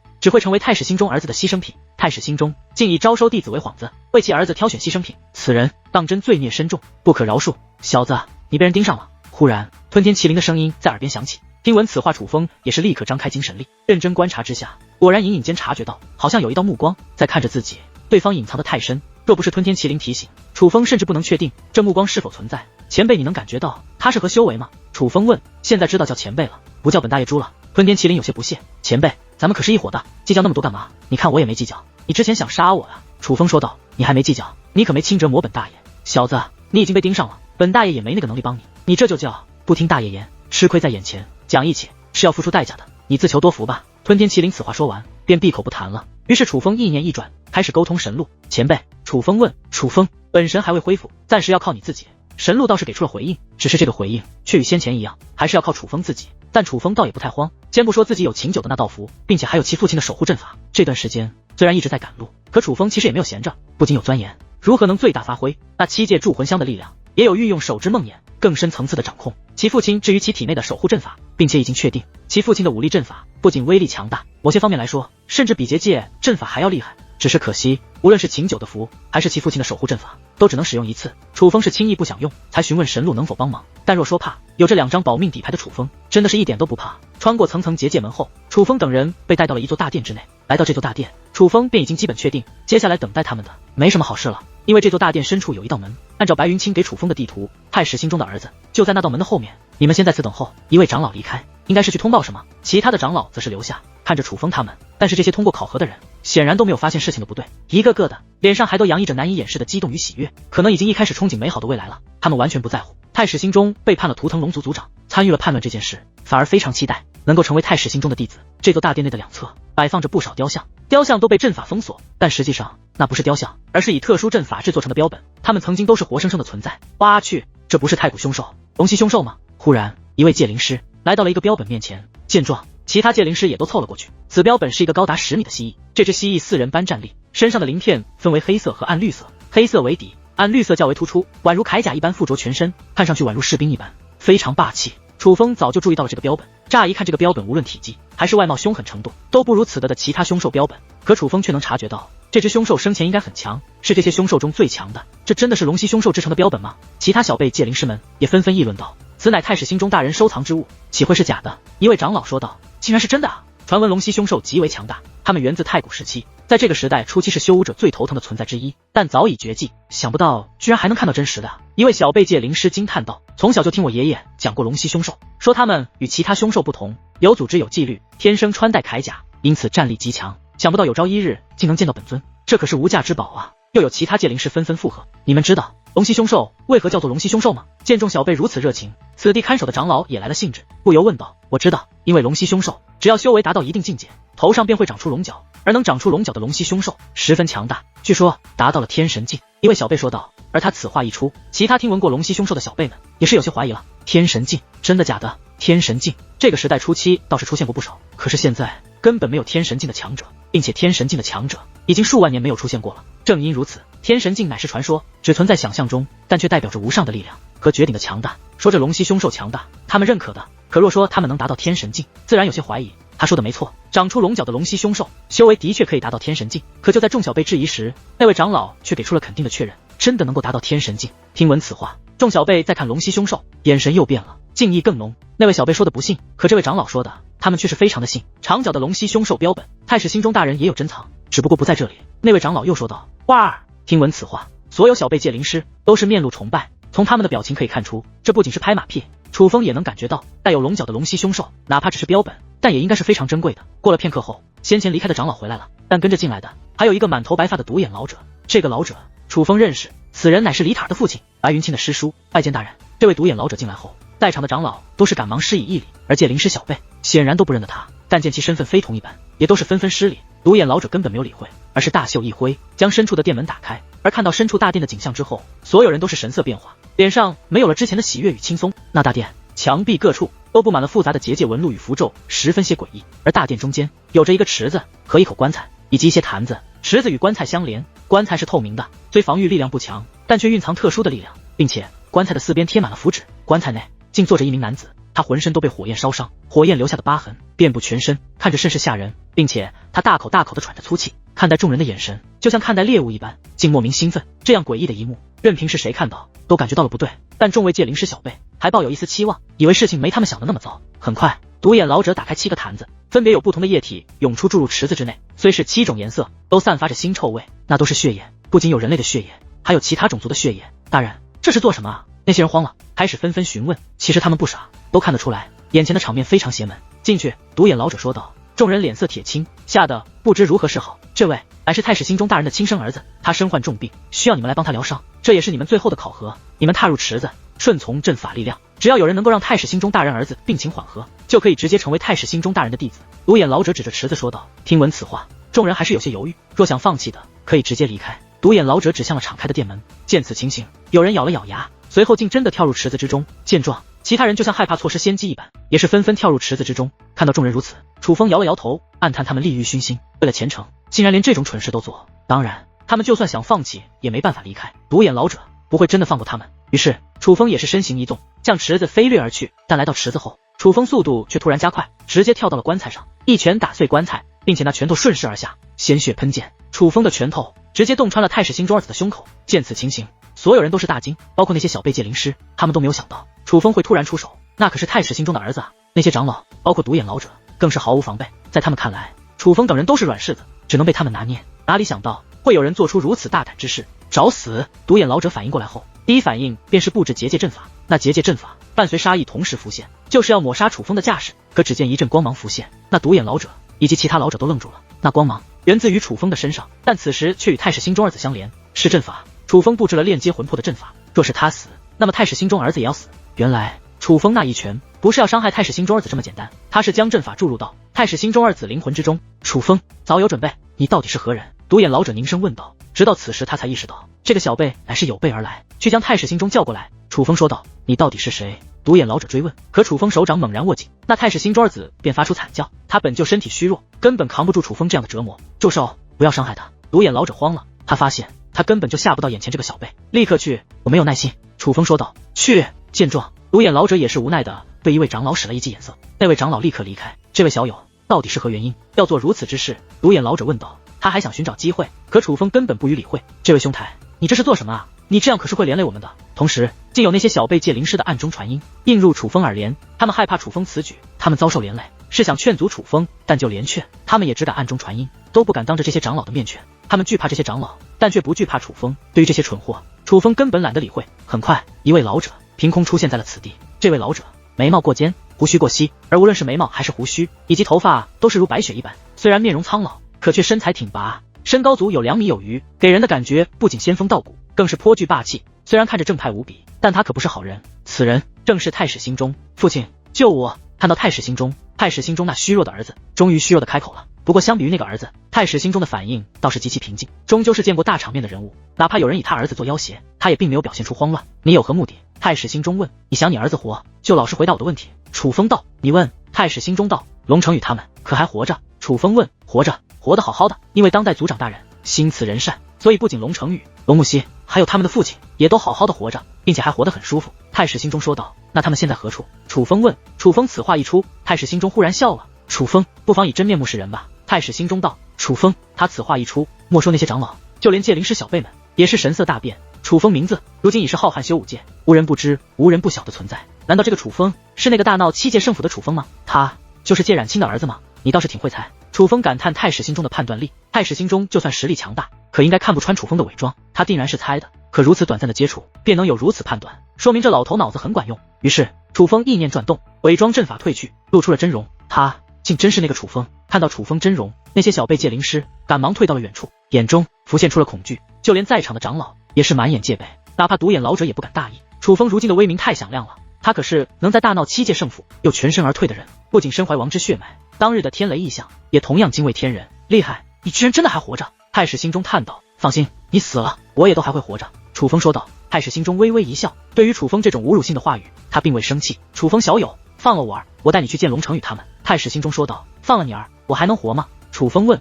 只会成为太史心中儿子的牺牲品。太史心中竟以招收弟子为幌子，为其儿子挑选牺牲品，此人当真罪孽深重，不可饶恕。小子，你被人盯上了。忽然吞天麒麟的声音在耳边响起，听闻此话，楚风也是立刻张开精神力，认真观察之下，果然隐隐间察觉到好像有一道目光在看着自己，对方隐藏得太深，若不是吞天麒麟提醒，楚风甚至不能确定这目光是否存在。前辈，你能感觉到他是何修为吗？楚风问。现在知道叫前辈了，不叫本大爷猪了。吞天麒麟有些不屑。前辈，咱们可是一伙的，计较那么多干嘛？你看我也没计较，你之前想杀我啊？楚风说道。你还没计较，你可没轻折磨本大爷。小子，你已经被盯上了，本大爷也没那个能力帮你，你这就叫不听大爷言，吃亏在眼前。讲义气是要付出代价的，你自求多福吧。吞天麒麟此话说完便闭口不谈了。于是楚风意念一转，开始沟通神路。前辈，楚风问。楚风，本神还未恢复，暂时要靠你自己。神路倒是给出了回应，只是这个回应却与先前一样，还是要靠楚风自己。但楚风倒也不太慌，先不说自己有秦九的那道符，并且还有其父亲的守护阵法，这段时间虽然一直在赶路，可楚风其实也没有闲着，不仅有钻研如何能最大发挥那7界铸魂香的力量，也有运用手之梦魇更深层次的掌控其父亲置于其体内的守护阵法，并且已经确定其父亲的武力阵法不仅威力强大，某些方面来说甚至比结界阵法还要厉害。只是可惜，无论是秦九的符还是其父亲的守护阵法，都只能使用一次。楚风是轻易不想用，才询问神路能否帮忙。但若说怕，有这2张保命底牌的楚风，真的是一点都不怕。穿过层层结界门后，楚风等人被带到了一座大殿之内。来到这座大殿，楚风便已经基本确定，接下来等待他们的没什么好事了。因为这座大殿深处有一道门，按照白云清给楚风的地图，太史心中的儿子就在那道门的后面。你们先在此等候。一位长老离开，应该是去通报什么，其他的长老则是留下看着楚风他们。但是这些通过考核的人显然都没有发现事情的不对，一个个的脸上还都洋溢着难以掩饰的激动与喜悦，可能已经一开始憧憬美好的未来了。他们完全不在乎太史心中背叛了图腾龙族族长，参与了叛乱这件事，反而非常期待能够成为太史心中的弟子。这座大殿内的2侧摆放着不少雕像，雕像都被阵法封锁，但实际上那不是雕像，而是以特殊阵法制作成的标本，他们曾经都是活生生的存在。哇去，这不是太古凶兽龙息凶兽吗？忽然一位戒灵师来到了一个标本面前，见状其他戒灵师也都凑了过去。此标本是一个高达10米的蜥蜴，这只蜥蜴4人般站立，身上的鳞片分为黑色和暗绿色，黑色为底，暗绿色较为突出，宛如铠甲一般附着全身，看上去宛如士兵一般，非常霸气。楚风早就注意到了这个标本，乍一看这个标本无论体积还是外貌凶狠程度都不如此的其他凶兽标本，可楚风却能察觉到这只凶兽生前应该很强，是这些凶兽中最强的。这真的是龙息凶兽制成的标本吗？其他小辈戒灵师们也纷纷议论道，此乃太史心中大人收藏之物，岂会是假的？一位长老说道，竟然是真的啊！传闻龙息凶兽极为强大，他们源自太古时期，在这个时代初期是修武者最头疼的存在之一，但早已绝迹。想不到居然还能看到真实的。一位小辈界灵师惊叹道：“从小就听我爷爷讲过龙息凶兽，说他们与其他凶兽不同，有组织有纪律，天生穿戴铠甲，因此战力极强。想不到有朝一日竟能见到本尊，这可是无价之宝啊！”又有其他界灵师纷纷附和：“你们知道龙息凶兽为何叫做龙息凶兽吗？”见众小辈如此热情，此地看守的长老也来了兴致，不由问道：“我知道，因为龙息凶兽只要修为达到一定境界，头上便会长出龙角，而能长出龙角的龙息凶兽十分强大，据说达到了天神境。”一位小辈说道。而他此话一出，其他听闻过龙息凶兽的小辈们也是有些怀疑了。天神境，真的假的？天神境这个时代初期倒是出现过不少，可是现在根本没有天神境的强者，并且天神境的强者已经数万年没有出现过了。正因如此，天神境乃是传说，只存在想象中，但却代表着无上的力量和绝顶的强大。说这龙息凶兽强大，他们认可的，可若说他们能达到天神境，自然有些怀疑。他说的没错，长出龙角的龙息凶兽修为的确可以达到天神境，可就在众小辈质疑时，那位长老却给出了肯定的确认，真的能够达到天神境。听闻此话，众小辈再看龙息凶兽，眼神又变了，敬意更浓。那位小辈说的不信，可这位长老说的，他们却是非常的信。长角的龙息凶兽标本，太史心中大人也有珍藏，只不过不在这里。那位长老又说道：“哇儿！”听闻此话，所有小辈界灵师都是面露崇拜，从他们的表情可以看出，这不仅是拍马屁，楚风也能感觉到带有龙角的龙息凶兽，哪怕只是标本，但也应该是非常珍贵的。过了片刻后，先前离开的长老回来了，但跟着进来的还有一个满头白发的独眼老者。这个老者楚风认识，此人乃是李塔的父亲，白云清的师叔。拜见大人。这位独眼老者进来后，在场的长老都是赶忙施以一礼，而界灵师小辈显然都不认得他，但见其身份非同一般，也都是纷纷施礼。独眼老者根本没有理会，而是大袖一挥，将深处的殿门打开。而看到深处大殿的景象之后，所有人都是神色变化，脸上没有了之前的喜悦与轻松。那大殿墙壁各处都布满了复杂的结界纹路与符咒，十分些诡异。而大殿中间有着一个池子和一口棺材，以及一些坛子。池子与棺材相连，棺材是透明的，虽防御力量不强，但却蕴藏特殊的力量，并且棺材的四边贴满了符纸。棺材内竟坐着一名男子，他浑身都被火焰烧伤，火焰留下的疤痕遍布全身，看着甚是吓人，并且他大口大口地喘着粗气，看待众人的眼神就像看待猎物一般，竟莫名兴奋。这样诡异的一幕，任凭是谁看到都感觉到了不对，但众位界灵师小辈还抱有一丝期望，以为事情没他们想的那么糟。很快，独眼老者打开7个坛子，分别有不同的液体涌出注入池子之内，虽是7种颜色，都散发着腥臭味，那都是血液，不仅有人类的血液，还有其他种族的血液。大人，这是做什么啊？那些人慌了，开始纷纷询问。其实他们不傻，都看得出来眼前的场面非常邪门。进去，独眼老者说道。众人脸色铁青，吓得不知如何是好。这位乃是太史心中大人的亲生儿子，他身患重病，需要你们来帮他疗伤，这也是你们最后的考核。你们踏入池子，顺从阵法力量，只要有人能够让太史心中大人儿子病情缓和，就可以直接成为太史心中大人的弟子。独眼老者指着池子说道。听闻此话，众人还是有些犹豫，若想放弃的，可以直接离开。独眼老者指向了敞开的殿门，见此情形，有人咬了咬牙，随后竟真的跳入池子之中。见状，其他人就像害怕错失先机一般，也是纷纷跳入池子之中。看到众人如此，楚风摇了摇头，暗叹他们利欲熏心，为了前程，竟然连这种蠢事都做。当然，他们就算想放弃，也没办法离开。独眼老者不会真的放过他们。于是，楚风也是身形一动，向池子飞掠而去。但来到池子后，楚风速度却突然加快，直接跳到了棺材上，一拳打碎棺材，并且那拳头顺势而下，鲜血喷溅。楚风的拳头直接洞穿了太史心中二子的胸口。见此情形，所有人都是大惊，包括那些小辈界灵师，他们都没有想到楚风会突然出手，那可是太史心中的儿子啊。那些长老，包括独眼老者，更是毫无防备。在他们看来，楚风等人都是软柿子，只能被他们拿捏。哪里想到会有人做出如此大胆之事，找死！独眼老者反应过来后，第一反应便是布置结界阵法。那结界阵法伴随杀意同时浮现，就是要抹杀楚风的架势。可只见一阵光芒浮现，那独眼老者以及其他老者都愣住了。那光芒源自于楚风的身上，但此时却与太史心中二子相连，是阵法。楚风布置了链接魂魄的阵法，若是他死，那么太史心中儿子也要死。原来楚风那一拳不是要伤害太史心中儿子这么简单，他是将阵法注入到太史心中二子灵魂之中。楚风早有准备，你到底是何人？独眼老者凝声问道。直到此时他才意识到，这个小辈乃是有备而来，去将太史心中叫过来。楚风说道，你到底是谁？独眼老者追问。可楚风手掌猛然握紧，那太史心中二子便发出惨叫。他本就身体虚弱，根本扛不住楚风这样的折磨。住手，不要伤害他！独眼老者慌了，他发现他根本就吓不到眼前这个小辈。立刻去！我没有耐心。楚风说道。去！见状，独眼老者也是无奈的对一位长老使了一记眼色，那位长老立刻离开。这位小友到底是何原因要做如此之事？独眼老者问道。他还想寻找机会，可楚风根本不予理会。这位兄台，你这是做什么啊？你这样可是会连累我们的。同时，竟有那些小辈界灵师的暗中传音映入楚风耳帘，他们害怕楚风此举，他们遭受连累，是想劝阻楚风，但就连劝，他们也只敢暗中传音，都不敢当着这些长老的面劝。他们惧怕这些长老，但却不惧怕楚风。对于这些蠢货，楚风根本懒得理会。很快，一位老者凭空出现在了此地。这位老者眉毛过肩，胡须过膝，而无论是眉毛还是胡须，以及头发，都是如白雪一般。虽然面容苍老，可却身材挺拔，身高足有2米有余，给人的感觉不仅仙风道骨，更是颇具霸气。虽然看着正派无比，但他可不是好人。此人正是太史心中。父亲，救我！看到太史心中，太史心中那虚弱的儿子终于虚弱的开口了。不过相比于那个儿子，太史心中的反应倒是极其平静。终究是见过大场面的人物，哪怕有人以他儿子做要挟，他也并没有表现出慌乱。你有何目的？太史心中问。你想你儿子活，就老实回答我的问题。楚风道。你问。太史心中道。龙成宇他们可还活着？楚风问。活着，活得好好的。因为当代族长大人心慈人善，所以不仅龙成宇、龙木熙，还有他们的父亲也都好好的活着，并且还活得很舒服。太史心中说道。那他们现在何处？楚风问。楚风此话一出，太史心中忽然笑了。楚风不妨以真面目示人吧。太史心中道。楚风他此话一出，莫说那些长老，就连界灵师小辈们也是神色大变。楚风名字如今已是浩瀚修武界无人不知无人不晓的存在。难道这个楚风是那个大闹7界圣府的楚风吗？他就是界染青的儿子吗？你倒是挺会猜。楚风感叹太史心中的判断力。太史心中就算实力强大，可应该看不穿楚风的伪装，他定然是猜的。可如此短暂的接触，便能有如此判断，说明这老头脑子很管用。于是楚风意念转动，伪装阵法退去，露出了真容。他竟真是那个楚风。看到楚风真容，那些小辈界灵师赶忙退到了远处，眼中浮现出了恐惧，就连在场的长老也是满眼戒备，哪怕独眼老者也不敢大意。楚风如今的威名太响亮了，他可是能在大闹7界圣府又全身而退的人，不仅身怀王之血脉，当日的天雷异象也同样惊为天人。厉害，你居然真的还活着！太史心中叹道。放心，你死了，我也都还会活着。楚风说道。太史心中微微一笑，对于楚风这种侮辱性的话语，他并未生气。楚风小友，放了我儿，我带你去见龙成宇他们。太史心中说道。放了你儿，我还能活吗？楚风问。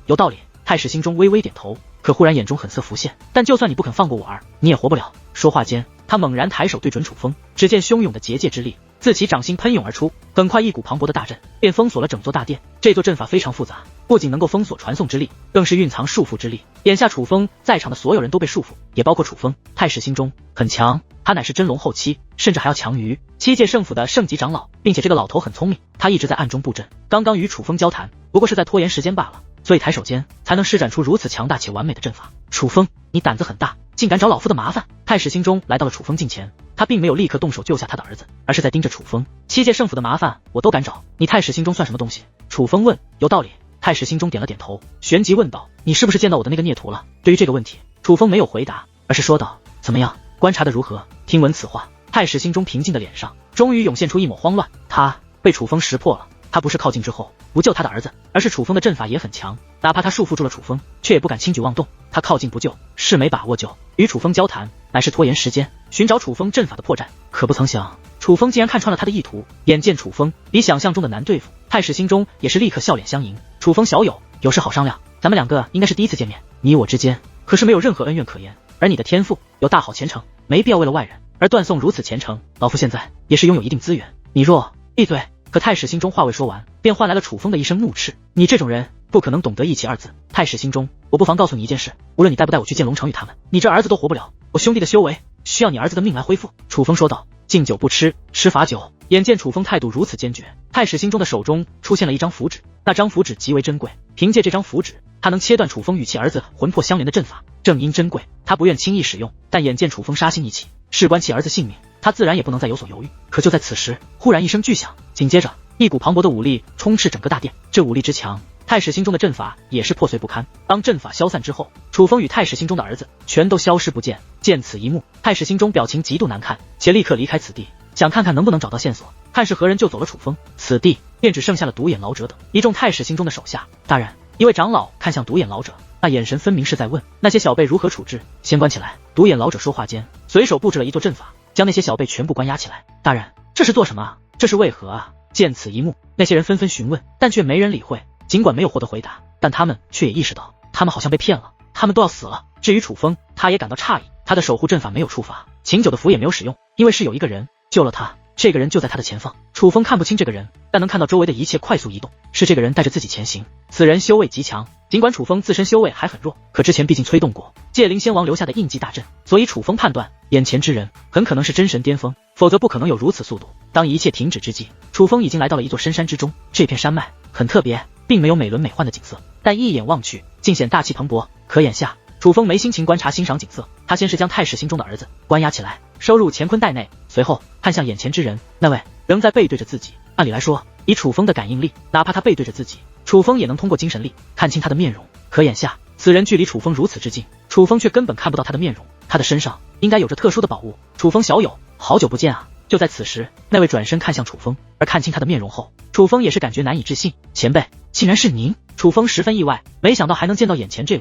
有道理。太史心中微微点头，可忽然眼中狠色浮现。但就算你不肯放过我儿，你也活不了。说话间，他猛然抬手对准楚风，只见汹涌的结界之力自其掌心喷涌而出，很快一股磅礴的大阵便封锁了整座大殿。这座阵法非常复杂，不仅能够封锁传送之力，更是蕴藏束缚之力。眼下楚风在场的所有人都被束缚，也包括楚风。太史心中很强，他乃是真龙后期，甚至还要强于7界圣府的圣级长老，并且这个老头很聪明，他一直在暗中布阵，刚刚与楚风交谈，不过是在拖延时间罢了，所以抬手间才能施展出如此强大且完美的阵法。楚风，你胆子很大，竟敢找老夫的麻烦。太史心中来到了楚风近前，他并没有立刻动手救下他的儿子，而是在盯着楚风。7界圣府的麻烦我都敢找，你太史心中算什么东西？楚风问。有道理。太史心中点了点头，旋即问道。你是不是见到我的那个孽徒了？对于这个问题，楚风没有回答，而是说道。怎么样，观察的如何？听闻此话，太史心中平静的脸上终于涌现出一抹慌乱。他被楚风识破了，他不是靠近之后不救他的儿子，而是楚风的阵法也很强，哪怕他束缚住了楚风，却也不敢轻举妄动。他靠近不救，是没把握救；与楚风交谈，乃是拖延时间，寻找楚风阵法的破绽。可不曾想，楚风竟然看穿了他的意图。眼见楚风比想象中的难对付，太史心中也是立刻笑脸相迎。楚风小友，有事好商量。咱们两个应该是第一次见面，你我之间可是没有任何恩怨可言。而你的天赋有大好前程，没必要为了外人而断送如此前程。老夫现在也是拥有一定资源，你若闭嘴。可太史心中话未说完，便换来了楚风的一声怒斥。你这种人不可能懂得义气二字。太史心中，我不妨告诉你一件事，无论你带不带我去见龙成宇他们，你这儿子都活不了。我兄弟的修为需要你儿子的命来恢复。楚风说道。敬酒不吃吃罚酒。眼见楚风态度如此坚决，太史心中的手中出现了一张符纸，那张符纸极为珍贵，凭借这张符纸，他能切断楚风与其儿子魂魄相连的阵法。正因珍贵，他不愿轻易使用，但眼见楚风杀心一起，事关其儿子性命，他自然也不能再有所犹豫。可就在此时，忽然一声巨响，紧接着一股磅礴的武力充斥整个大殿。这武力之强，太史心中的阵法也是破碎不堪。当阵法消散之后，楚风与太史心中的儿子全都消失不见。见此一幕，太史心中表情极度难看，且立刻离开此地，想看看能不能找到线索，看是何人救走了楚风。此地便只剩下了独眼老者等一众太史心中的手下。大人，一位长老看向独眼老者，那眼神分明是在问那些小辈如何处置。先关起来。独眼老者说话间，随手布置了一座阵法，将那些小辈全部关押起来。大人，这是做什么啊？这是为何啊？见此一幕，那些人纷纷询问，但却没人理会。尽管没有获得回答，但他们却也意识到，他们好像被骗了，他们都要死了。至于楚风，他也感到诧异，他的守护阵法没有触发，秦九的符也没有使用，因为是有一个人救了他。这个人就在他的前方。楚风看不清这个人，但能看到周围的一切快速移动，是这个人带着自己前行。此人修为极强，尽管楚风自身修为还很弱，可之前毕竟催动过界灵仙王留下的印记大阵，所以楚风判断眼前之人很可能是真神巅峰，否则不可能有如此速度。当一切停止之际，楚风已经来到了一座深山之中。这片山脉很特别，并没有美轮美奂的景色，但一眼望去尽显大气磅礴。可眼下楚风没心情观察欣赏景色，他先是将太史心中的儿子关押起来，收入乾坤袋内，随后看向眼前之人，那位仍在背对着自己。按理来说，以楚风的感应力，哪怕他背对着自己，楚风也能通过精神力看清他的面容。可眼下此人距离楚风如此之近，楚风却根本看不到他的面容。他的身上应该有着特殊的宝物。楚风小友，好久不见啊！就在此时，那位转身看向楚风，而看清他的面容后，楚风也是感觉难以置信。前辈，竟然是您！楚风十分意外，没想到还能见到眼前这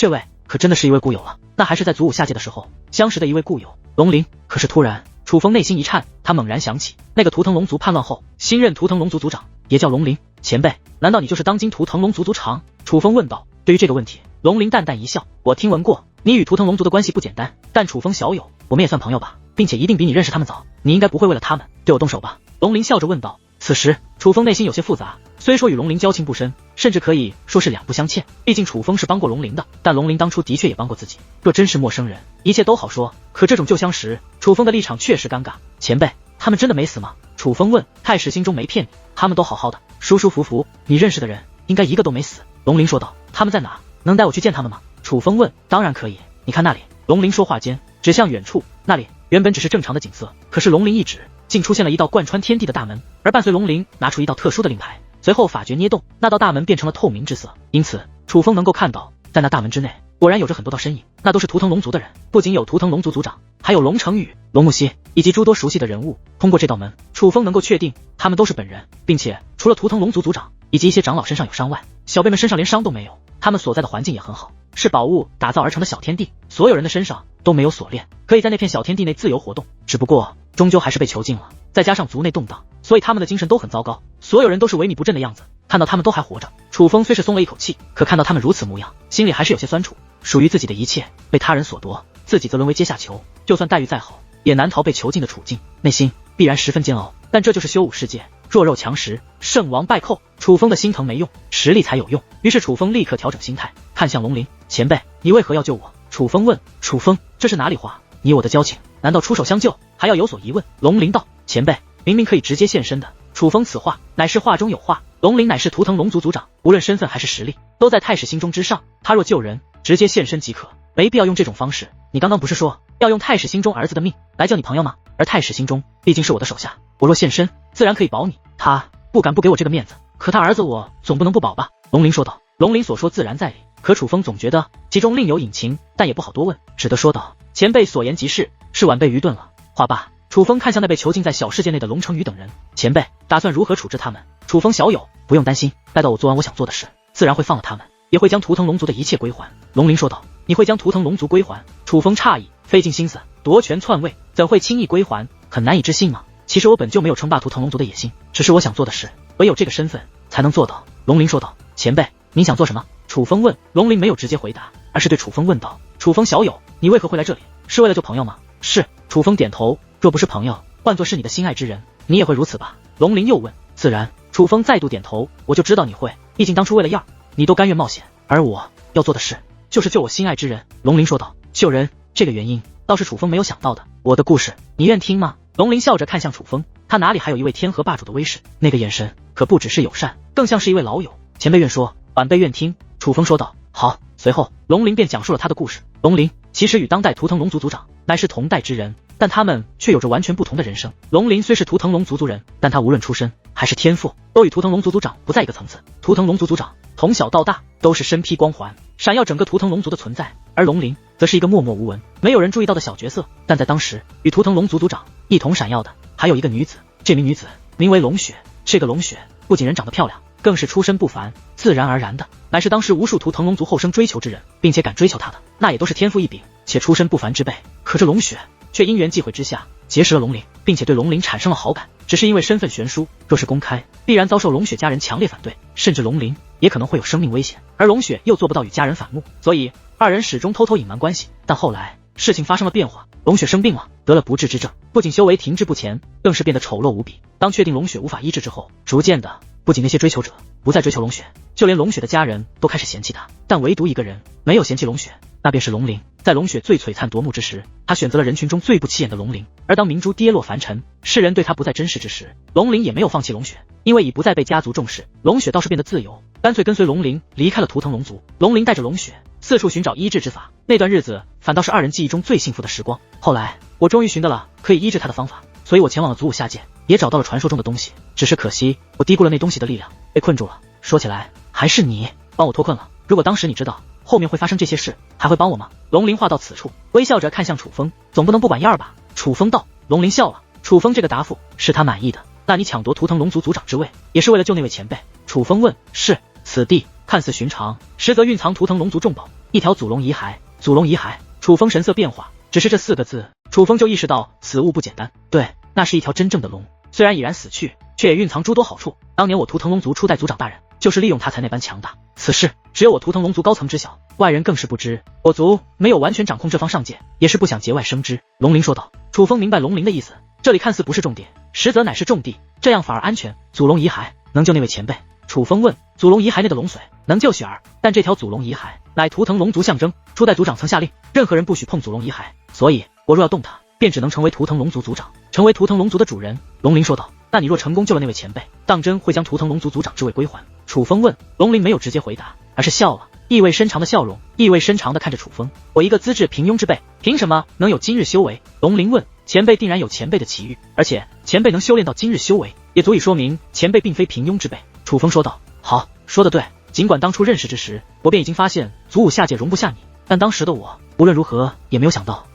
位可真的是一位故友了。那还是在祖武下界的时候相识的一位故友龙鳞。可是突然楚风内心一颤，他猛然想起那个图腾龙族叛乱后新任图腾龙族族长也叫龙鳞。前辈，难道你就是当今图腾龙族族长？楚风问道。对于这个问题，龙鳞淡淡一笑，我听闻过你与图腾龙族的关系不简单，但楚风小友，我们也算朋友吧，并且一定比你认识他们早，你应该不会为了他们对我动手吧？龙鳞笑着问道。此时楚风内心有些复杂，虽说与龙鳞交情不深，甚至可以说是两不相欠，毕竟楚风是帮过龙鳞的，但龙鳞当初的确也帮过自己。若真是陌生人，一切都好说，可这种旧相识，楚风的立场确实尴尬。前辈，他们真的没死吗？楚风问。太史心中没骗你，他们都好好的，舒舒服服，你认识的人应该一个都没死。龙鳞说道。他们在哪？能带我去见他们吗？楚风问。当然可以，你看那里。龙鳞说话间指向远处，那里原本只是正常的景色，可是龙鳞一指，竟出现了一道贯穿天地的大门，而伴随龙鳞拿出一道特殊的令牌，随后法诀捏动，那道大门变成了透明之色。因此楚风能够看到，在那大门之内果然有着很多道身影，那都是图腾龙族的人，不仅有图腾龙族族长，还有龙成宇、龙木西以及诸多熟悉的人物。通过这道门，楚风能够确定他们都是本人，并且除了图腾龙族族长以及一些长老身上有伤外，小辈们身上连伤都没有。他们所在的环境也很好，是宝物打造而成的小天地，所有人的身上都没有锁链，可以在那片小天地内自由活动，只不过终究还是被囚禁了。再加上族内动荡，所以他们的精神都很糟糕，所有人都是萎靡不振的样子。看到他们都还活着，楚风虽是松了一口气，可看到他们如此模样，心里还是有些酸楚。属于自己的一切被他人所夺，自己则沦为阶下囚，就算待遇再好，也难逃被囚禁的处境，内心必然十分煎熬。但这就是修武世界，弱肉强食，胜王败寇。楚风的心疼没用，实力才有用。于是楚风立刻调整心态，看向龙鳞。前辈，你为何要救我？楚风问。楚风，这是哪里话？你我的交情，难道出手相救还要有所疑问？龙鳞道。前辈，明明可以直接现身的。楚风此话乃是话中有话，龙鳞乃是图腾龙族族长，无论身份还是实力，都在太史心中之上。他若救人，直接现身即可，没必要用这种方式。你刚刚不是说要用太史心中儿子的命来救你朋友吗？而太史心中毕竟是我的手下，我若现身，自然可以保你。他不敢不给我这个面子，可他儿子我总不能不保吧？龙鳞说道。龙鳞所说自然在理，可楚风总觉得其中另有隐情，但也不好多问，只得说道：前辈所言极是，是晚辈愚钝了。话罢，楚风看向那被囚禁在小世界内的龙成宇等人，前辈打算如何处置他们？楚风小友，不用担心，待到我做完我想做的事，自然会放了他们，也会将图腾龙族的一切归还。龙鳞说道。你会将图腾龙族归还？楚风诧异，费尽心思夺权篡位，怎会轻易归还？很难以置信吗？其实我本就没有称霸图腾龙族的野心，只是我想做的事，唯有这个身份才能做到。龙鳞说道。前辈，您想做什么？楚风问。龙鳞没有直接回答，而是对楚风问道：楚风小友，你为何会来这里？是为了救朋友吗？是。楚风点头。若不是朋友，换作是你的心爱之人，你也会如此吧？龙鳞又问。自然。楚风再度点头。我就知道你会，毕竟当初为了样，你都甘愿冒险，而我要做的事就是救我心爱之人。龙鳞说道。救人，这个原因倒是楚风没有想到的。我的故事你愿听吗？龙鳞笑着看向楚风，他哪里还有一位天河霸主的威势，那个眼神可不只是友善，更像是一位老友。前辈愿说，晚辈愿听。楚风说道。好。随后龙鳞便讲述了他的故事。龙鳞其实与当代图腾龙族族长乃是同代之人，但他们却有着完全不同的人生。龙鳞虽是图腾龙族族人，但他无论出身还是天赋，都与图腾龙族族长不在一个层次。图腾龙族族长从小到大都是身披光环，闪耀整个图腾龙族的存在，而龙鳞则是一个默默无闻，没有人注意到的小角色。但在当时，与图腾龙族族长一同闪耀的还有一个女子，这名女子名为龙雪。这个龙雪不仅人长得漂亮，更是出身不凡，自然而然的乃是当时无数图腾龙族后生追求之人，并且敢追求她的，那也都是天赋异禀且出身不凡之辈。可这龙雪却因缘际会之下结识了龙鳞，并且对龙鳞产生了好感，只是因为身份悬殊，若是公开，必然遭受龙雪家人强烈反对，甚至龙鳞也可能会有生命危险，而龙雪又做不到与家人反目，所以二人始终偷偷隐瞒关系。但后来事情发生了变化，龙雪生病了，得了不治之症，不仅修为停滞不前，更是变得丑陋无比。当确定龙血无法医治之后，逐渐的，不仅那些追求者不再追求龙血，就连龙血的家人都开始嫌弃他，但唯独一个人没有嫌弃龙血，那便是龙鳞。在龙血最璀璨夺目之时，他选择了人群中最不起眼的龙鳞。而当明珠跌落凡尘，世人对他不再珍视之时，龙鳞也没有放弃龙血，因为已不再被家族重视，龙血倒是变得自由，干脆跟随龙鳞离开了图腾龙族。龙鳞带着龙血四处寻找医治之法，那段日子反倒是二人记忆中最幸福的时光。后来我终于寻到了可以医治他的方法，所以我前往了祖武下界，也找到了传说中的东西，只是可惜我低估了那东西的力量，被困住了。说起来还是你帮我脱困了，如果当时你知道后面会发生这些事，还会帮我吗？龙鳞话到此处，微笑着看向楚风，总不能不管样吧？楚风道。龙鳞笑了，楚风这个答复是他满意的。那你抢夺图腾龙族族长之位，也是为了救那位前辈？楚风问。是。此地看似寻常，实则蕴藏图腾龙族重宝，一条祖龙遗骸。祖龙遗骸，楚风神色变化，只是这4个字，楚风就意识到此物不简单。对，那是一条真正的龙，虽然已然死去，却也蕴藏诸多好处。当年我图腾龙族初代族长大人就是利用它才那般强大，此事只有我图腾龙族高层知晓，外人更是不知。我族没有完全掌控这方上界，也是不想节外生枝。龙鳞说道。楚风明白龙鳞的意思，这里看似不是重点，实则乃是重地，这样反而安全。祖龙遗骸能救那位前辈？楚风问。祖龙遗骸内的龙髓能救雪儿，但这条祖龙遗骸乃图腾龙族象征，初代族长曾下令任何人不许碰祖龙遗骸，所以我若要动它，便只能成为图腾龙族族长，成为图腾龙族的主人。龙鳞说道。那你若成功救了那位前辈，当真会将图腾龙族族长之位归还？楚风问。龙鳞没有直接回答，而是笑了，意味深长的笑容，意味深长的看着楚风。我一个资质平庸之辈，凭什么能有今日修为？龙鳞问。前辈定然有前辈的奇遇，而且前辈能修炼到今日修为，也足以说明前辈并非平庸之辈。楚风说道。好，说得对，尽管当初认识之时，我便已经发现祖武下界容不下你，但当时的我无论如何也没有想到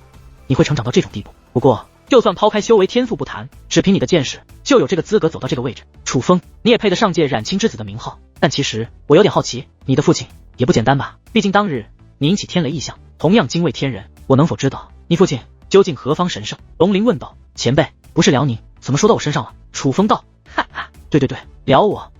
你会成长到这种地步。不过就算抛开修为天赋不谈，只凭你的见识，就有这个资格走到这个位置。楚风，你也配得上界染青之子的名号。但其实我有点好奇，你的父亲也不简单吧？毕竟当日你引起天雷异象，同样惊畏天人，我能否知道你父亲究竟何方神圣？龙鳞问道。前辈，不是聊你，怎么说到我身上了？楚风道。哈哈，对，聊我。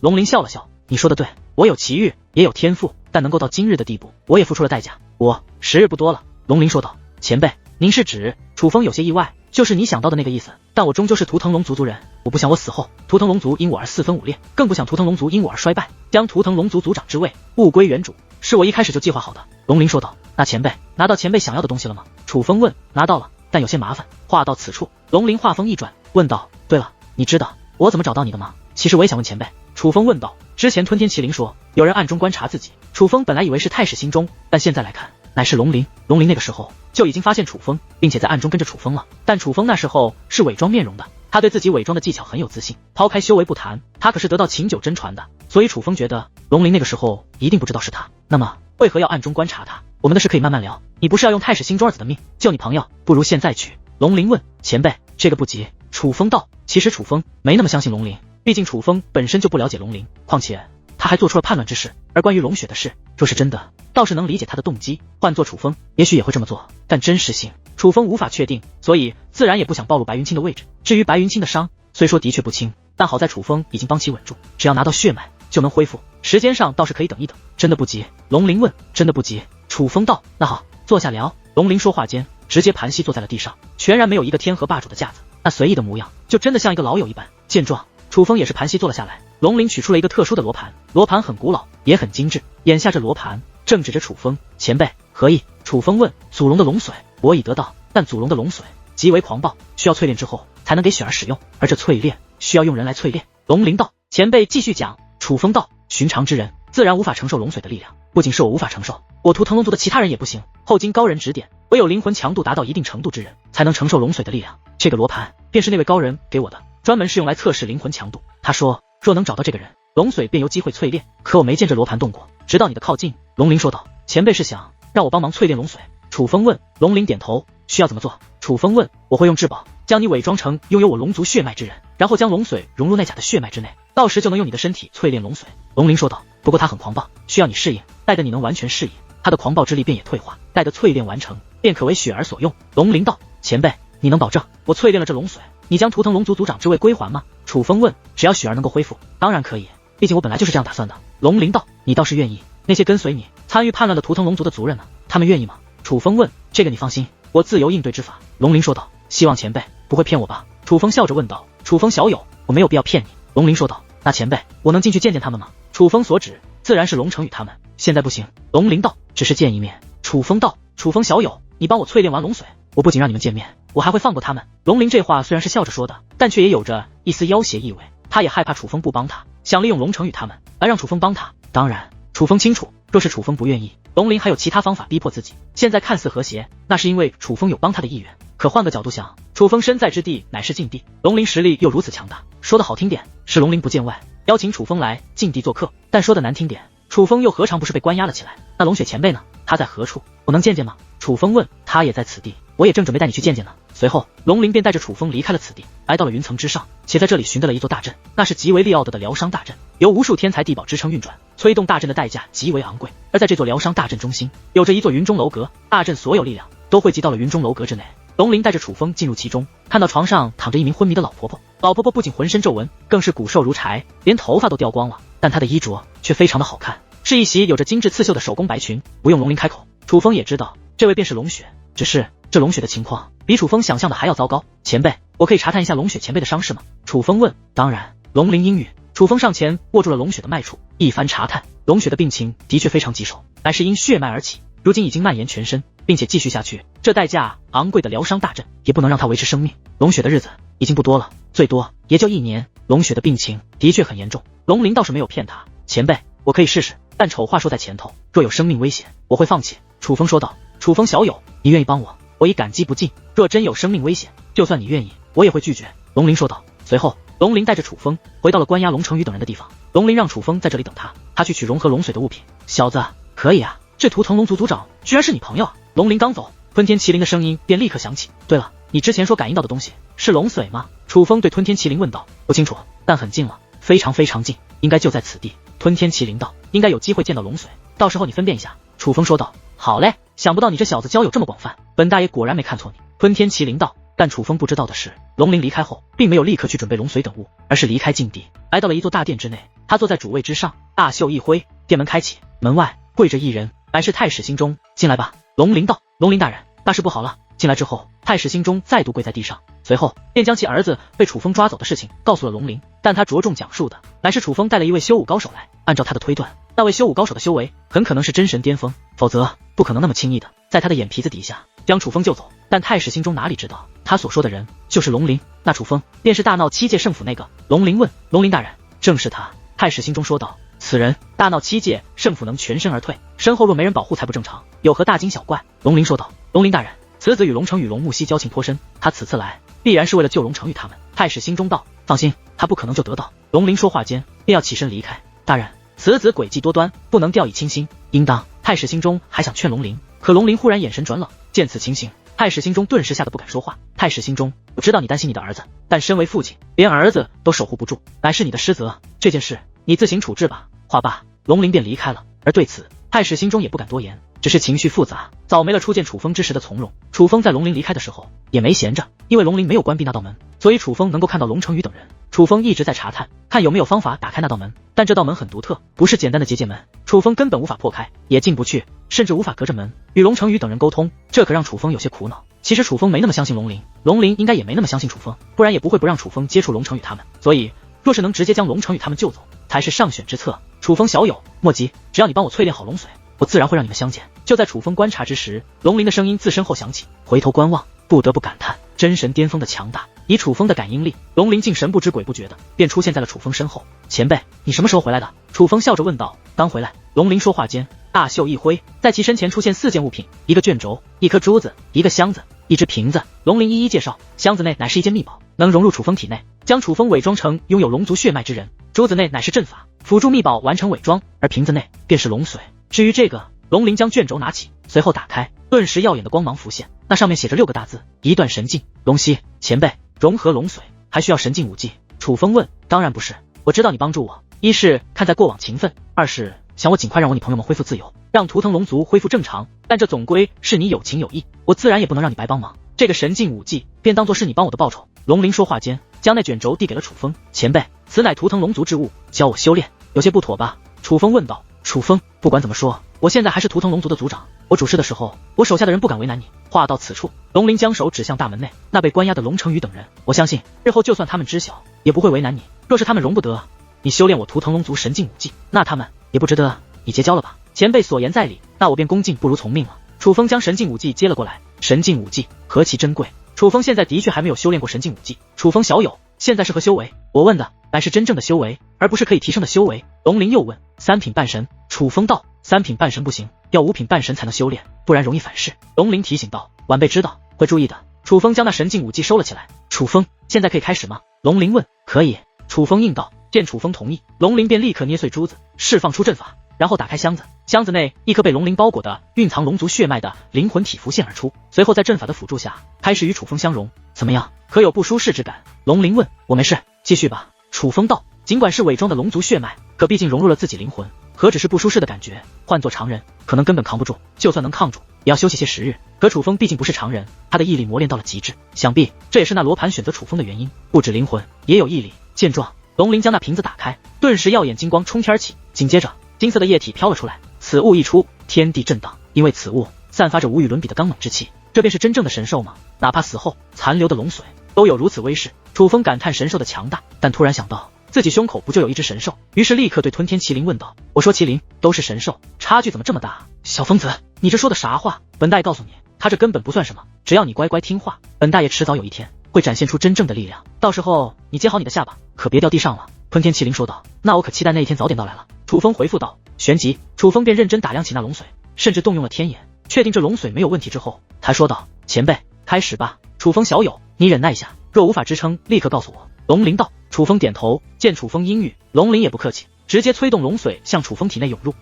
龙鳞笑了笑。你说的对，我有奇遇，也有天赋，但能够到今日的地步，我也付出了代价。我时日不多了。龙鳞说道。前辈，您是指？楚风有些意外，就是你想到的那个意思，但我终究是图腾龙族族人，我不想我死后图腾龙族因我而四分五裂，更不想图腾龙族因我而衰败，将图腾龙族族长之位物归原主，是我一开始就计划好的。龙鳞说道。那前辈拿到前辈想要的东西了吗？楚风问。拿到了，但有些麻烦。话到此处，龙鳞话锋一转，问道。对了，你知道我怎么找到你的吗？其实我也想问前辈。楚风问道。之前吞天麒麟说有人暗中观察自己，楚风本来以为是太史心中，但现在来看乃是龙鳞。龙鳞那个时候就已经发现楚风，并且在暗中跟着楚风了，但楚风那时候是伪装面容的，他对自己伪装的技巧很有自信，抛开修为不谈，他可是得到秦九真传的，所以楚风觉得龙鳞那个时候一定不知道是他。那么为何要暗中观察他？我们的事可以慢慢聊，你不是要用太史心中二子的命救你朋友，不如现在去。龙鳞问。前辈，这个不急。楚风道。其实楚风没那么相信龙鳞，毕竟楚风本身就不了解龙鳞，况且他还做出了叛乱之事，而关于龙血的事，若是真的，倒是能理解他的动机，换做楚风也许也会这么做，但真实性楚风无法确定，所以自然也不想暴露白云清的位置。至于白云清的伤，虽说的确不轻，但好在楚风已经帮其稳住，只要拿到血脉就能恢复，时间上倒是可以等一等。真的不急？龙鳞问。真的不急。楚风道。那好，坐下聊。龙鳞说话间直接盘膝坐在了地上，全然没有一个天河霸主的架子，那随意的模样就真的像一个老友一般。见状，楚风也是盘膝坐了下来。龙鳞取出了一个特殊的罗盘，罗盘很古老，也很精致，眼下这罗盘正指着楚风。前辈何意？楚风问。祖龙的龙髓我已得到，但祖龙的龙髓极为狂暴，需要淬炼之后才能给雪儿使用，而这淬炼需要用人来淬炼。龙鳞道。前辈继续讲。楚风道。寻常之人自然无法承受龙髓的力量，不仅是我无法承受，我图腾龙族的其他人也不行，后经高人指点，唯有灵魂强度达到一定程度之人才能承受龙髓的力量。这个罗盘便是那位高人给我的，专门是用来测试灵魂强度。他说若能找到这个人，龙髓便有机会淬炼，可我没见这罗盘动过，直到你的靠近。龙鳞说道。前辈是想让我帮忙淬炼龙髓？楚风问。龙鳞点头。需要怎么做？楚风问。我会用至宝将你伪装成拥有我龙族血脉之人，然后将龙髓融入那甲的血脉之内，到时就能用你的身体淬炼龙髓。龙鳞说道。不过他很狂暴，需要你适应，待得你能完全适应，他的狂暴之力便也退化，待得淬炼完成，便可为雪儿所用。龙鳞道。前辈，你能保证我淬炼了这龙髓，你将图腾龙族族长之位归还吗？楚风问。只要雪儿能够恢复，当然可以，毕竟我本来就是这样打算的。龙鳞道。你倒是愿意，那些跟随你参与叛乱的图腾龙族的族人呢？他们愿意吗？楚风问。这个你放心，我自有应对之法。龙鳞说道。希望前辈不会骗我吧？楚风笑着问道。楚风小友，我没有必要骗你。龙鳞说道。那前辈，我能进去见见他们吗？楚风所指自然是龙成宇他们。现在不行。龙鳞道。只是见一面。楚风道。楚风小友，你帮我淬炼完龙髓，我不仅让你们见面，我还会放过他们。龙鳞这话虽然是笑着说的，但却也有着一丝要挟意味。他也害怕楚风不帮他，想利用龙成宇他们来让楚风帮他。当然，楚风清楚，若是楚风不愿意，龙鳞还有其他方法逼迫自己。现在看似和谐，那是因为楚风有帮他的意愿。可换个角度想，楚风身在之地乃是禁地，龙鳞实力又如此强大，说的好听点是龙鳞不见外，邀请楚风来禁地做客，但说的难听点，楚风又何尝不是被关押了起来？那龙雪前辈呢？他在何处？我能见见吗？楚风问。他也在此地，我也正准备带你去见见呢。随后，龙鳞便带着楚风离开了此地，来到了云层之上，且在这里寻得了一座大阵，那是极为利奥的疗伤大阵，由无数天才地宝支撑运转，催动大阵的代价极为昂贵。而在这座疗伤大阵中心，有着一座云中楼阁，大阵所有力量都汇集到了云中楼阁之内。龙鳞带着楚风进入其中，看到床上躺着一名昏迷的老婆婆。老婆婆不仅浑身皱纹，更是骨瘦如柴，连头发都掉光了，但她的衣着却非常的好看，是一袭有着精致刺绣的手工白裙。不用龙鳞开口，楚风也知道这位便是龙雪。只是这龙雪的情况比楚风想象的还要糟糕。前辈，我可以查探一下龙雪前辈的伤势吗？楚风问。当然。龙鳞应允。楚风上前握住了龙雪的脉处，一番查探，龙雪的病情的确非常棘手，乃是因血脉而起，如今已经蔓延全身，并且继续下去，这代价昂贵的疗伤大阵也不能让他维持生命。龙雪的日子已经不多了，最多也就1年。龙雪的病情的确很严重，龙鳞倒是没有骗他。前辈，我可以试试，但丑话说在前头，若有生命危险，我会放弃。楚风说道。楚风小友，你愿意帮我，我已感激不尽，若真有生命危险，就算你愿意，我也会拒绝。龙鳞说道。随后，龙鳞带着楚风回到了关押龙成宇等人的地方。龙鳞让楚风在这里等他，他去取融合龙髓的物品。小子，可以啊，这图腾龙族族长居然是你朋友啊！龙鳞刚走，吞天麒麟的声音便立刻响起。对了，你之前说感应到的东西是龙髓吗？楚风对吞天麒麟问道。不清楚，但很近了，非常非常近，应该就在此地。吞天麒麟道。应该有机会见到龙髓，到时候你分辨一下。楚风说道。好嘞，想不到你这小子交友这么广泛，本大爷果然没看错你。吞天麒麟道。但楚风不知道的是，龙鳞离开后并没有立刻去准备龙髓等物，而是离开禁地，来到了一座大殿之内。他坐在主位之上，大袖一挥，殿门开启，门外跪着一人，乃是太史心中。进来吧。龙鳞道。龙鳞大人，大事不好了。进来之后，太史心中再度跪在地上，随后便将其儿子被楚风抓走的事情告诉了龙鳞。但他着重讲述的乃是楚风带了一位修武高手来，按照他的推断，那位修武高手的修为很可能是真神巅峰，否则不可能那么轻易的在他的眼皮子底下将楚风救走。但太史心中哪里知道，他所说的人就是龙鳞。那楚风便是大闹7界圣府那个。龙鳞问。龙鳞大人，正是他。太史心中说道。此人大闹7界圣府能全身而退，身后若没人保护才不正常，有何大惊小怪？龙鳞说道。龙鳞大人，此子与龙成宇、龙木西交情颇深，他此次来必然是为了救龙成宇他们。太史心中道。放心，他不可能就得到。龙鳞说话间便要起身离开。大人，此子诡计多端，不能掉以轻心，应当。太史心中还想劝龙鳞，可龙鳞忽然眼神转冷，见此情形，太史心中顿时吓得不敢说话。太史心中，我知道你担心你的儿子，但身为父亲，连儿子都守护不住，乃是你的失责。这件事你自行处置吧。话罢，龙鳞便离开了。而对此，太史心中也不敢多言，只是情绪复杂，早没了初见楚风之时的从容。楚风在龙鳞离开的时候也没闲着，因为龙鳞没有关闭那道门，所以楚风能够看到龙成宇等人。楚风一直在查探，看有没有方法打开那道门，但这道门很独特，不是简单的结界门，楚风根本无法破开，也进不去，甚至无法隔着门与龙成宇等人沟通，这可让楚风有些苦恼。其实楚风没那么相信龙鳞，龙鳞应该也没那么相信楚风，不然也不会不让楚风接触龙成宇他们。所以若是能直接将龙成宇他们救走，才是上选之策。楚风小友，莫急，只要你帮我淬炼好龙髓，我自然会让你们相见。就在楚风观察之时，龙鳞的声音自身后响起，回头观望，不得不感叹真神巅峰的强大。以楚风的感应力，龙鳞竟神不知鬼不觉的便出现在了楚风身后。前辈，你什么时候回来的？楚风笑着问道。刚回来。龙鳞说话间，大袖一挥，在其身前出现4件物品，一个卷轴，一颗珠子，一个箱子，一只瓶子。龙鳞一一介绍。箱子内乃是一件秘宝，能融入楚风体内，将楚风伪装成拥有龙族血脉之人。珠子内乃是阵法，辅助秘宝完成伪装，而瓶子内便是龙髓。至于这个，龙鳞将卷轴拿起，随后打开，顿时耀眼的光芒浮现，那上面写着6个大字：一段神境。龙息前辈，融合龙髓还需要神境武技？楚风问。当然不是，我知道你帮助我，一是看在过往情分，二是想我尽快让我你朋友们恢复自由，让图腾龙族恢复正常，但这总归是你有情有义，我自然也不能让你白帮忙，这个神境武技便当作是你帮我的报酬。龙鳞说话间，将那卷轴递给了楚风。前辈，此乃图腾龙族之物，教我修炼，有些不妥吧？楚风问道。楚风，不管怎么说，我现在还是图腾龙族的族长，我主事的时候，我手下的人不敢为难你，话到此处，龙鳞将手指向大门内那被关押的龙成宇等人。我相信日后就算他们知晓，也不会为难你。若是他们容不得你修炼我图腾龙族神境武技，那他们也不值得你结交了吧？前辈所言在理，那我便恭敬不如从命了。楚风将神境武技接了过来。神境武技何其珍贵，楚风现在的确还没有修炼过神境武技。楚风小友，现在是何修为？我问的乃是真正的修为，而不是可以提升的修为。龙鳞又问三品半神。楚风道三品半神不行，要五品半神才能修炼，不然容易反噬。龙鳞提醒道晚辈知道，会注意的。楚风将那神境武技收了起来。楚风，现在可以开始吗？龙鳞问。可以。楚风应道。见楚风同意，龙鳞便立刻捏碎珠子，释放出阵法，然后打开箱子。箱子内一颗被龙鳞包裹的蕴藏龙族血脉的灵魂体浮现而出，随后在阵法的辅助下开始与楚风相融。怎么样，可有不舒适之感？龙鳞问。我没事，继续吧。楚风道。尽管是伪装的龙族血脉，可毕竟融入了自己灵魂，何止是不舒适的感觉，换做常人可能根本扛不住，就算能抗住也要休息些时日。可楚风毕竟不是常人，他的毅力磨练到了极致，想必这也是那罗盘选择楚风的原因，不止灵魂也有毅力。见状，龙鳞将那瓶子打开，顿时耀眼金光冲天起，紧接着金色的液体飘了出来。此物一出，天地震荡，因为此物散发着无与伦比的刚猛之气，这便是真正的神兽吗？哪怕死后残留的龙髓都有如此威势。楚风感叹神兽的强大，但突然想到自己胸口不就有一只神兽，于是立刻对吞天麒麟问道：我说麒麟都是神兽，差距怎么这么大？小疯子，你这说的啥话？本大爷告诉你，他这根本不算什么，只要你乖乖听话，本大爷迟早有一天会展现出真正的力量，到时候你接好你的下巴，可别掉地上了。吞天麒麟说道。那我可期待那一天早点到来了。楚风回复道。旋即楚风便认真打量起那龙髓，甚至动用了天眼，确定这龙髓没有问题之后，才说道：前辈，开始吧。楚风小友，你忍耐一下，若无法支撑立刻告诉我。龙鳞道。楚风点头。见楚风阴郁，龙鳞也不客气，直接催动龙髓向楚风体内涌入。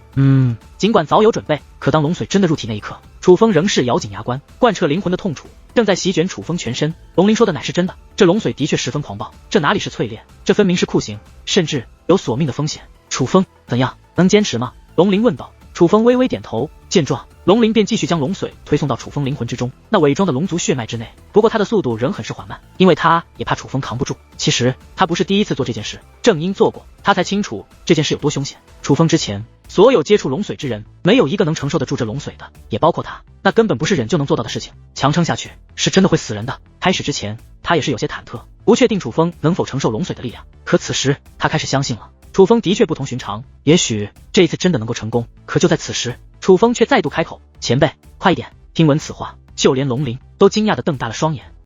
尽管早有准备，可当龙髓真的入体那一刻，楚风仍是咬紧牙关，贯彻灵魂的痛楚正在席卷楚风全身。龙鳞说的乃是真的，这龙髓的确十分狂暴，这哪里是淬炼，这分明是酷刑，甚至有索命的风险。楚风怎样，能坚持吗？龙鳞问道。楚风微微点头。见状，龙鳞便继续将龙髓推送到楚风灵魂之中，那伪装的龙族血脉之内。不过他的速度仍很是缓慢，因为他也怕楚风扛不住。其实他不是第一次做这件事，正因做过，他才清楚这件事有多凶险。楚风之前所有接触龙髓之人，没有一个能承受得住这龙髓的，也包括他，那根本不是忍就能做到的事情，强撑下去是真的会死人的。开始之前他也是有些忐忑，不确定楚风能否承受龙髓的力量，可此时他开始相信了，楚风的确不同寻常，也许这一次真的能够成功。可就在此时，楚风却再度开口：前辈，快一点！听闻此话，就连龙鳞都惊讶地瞪大了双眼。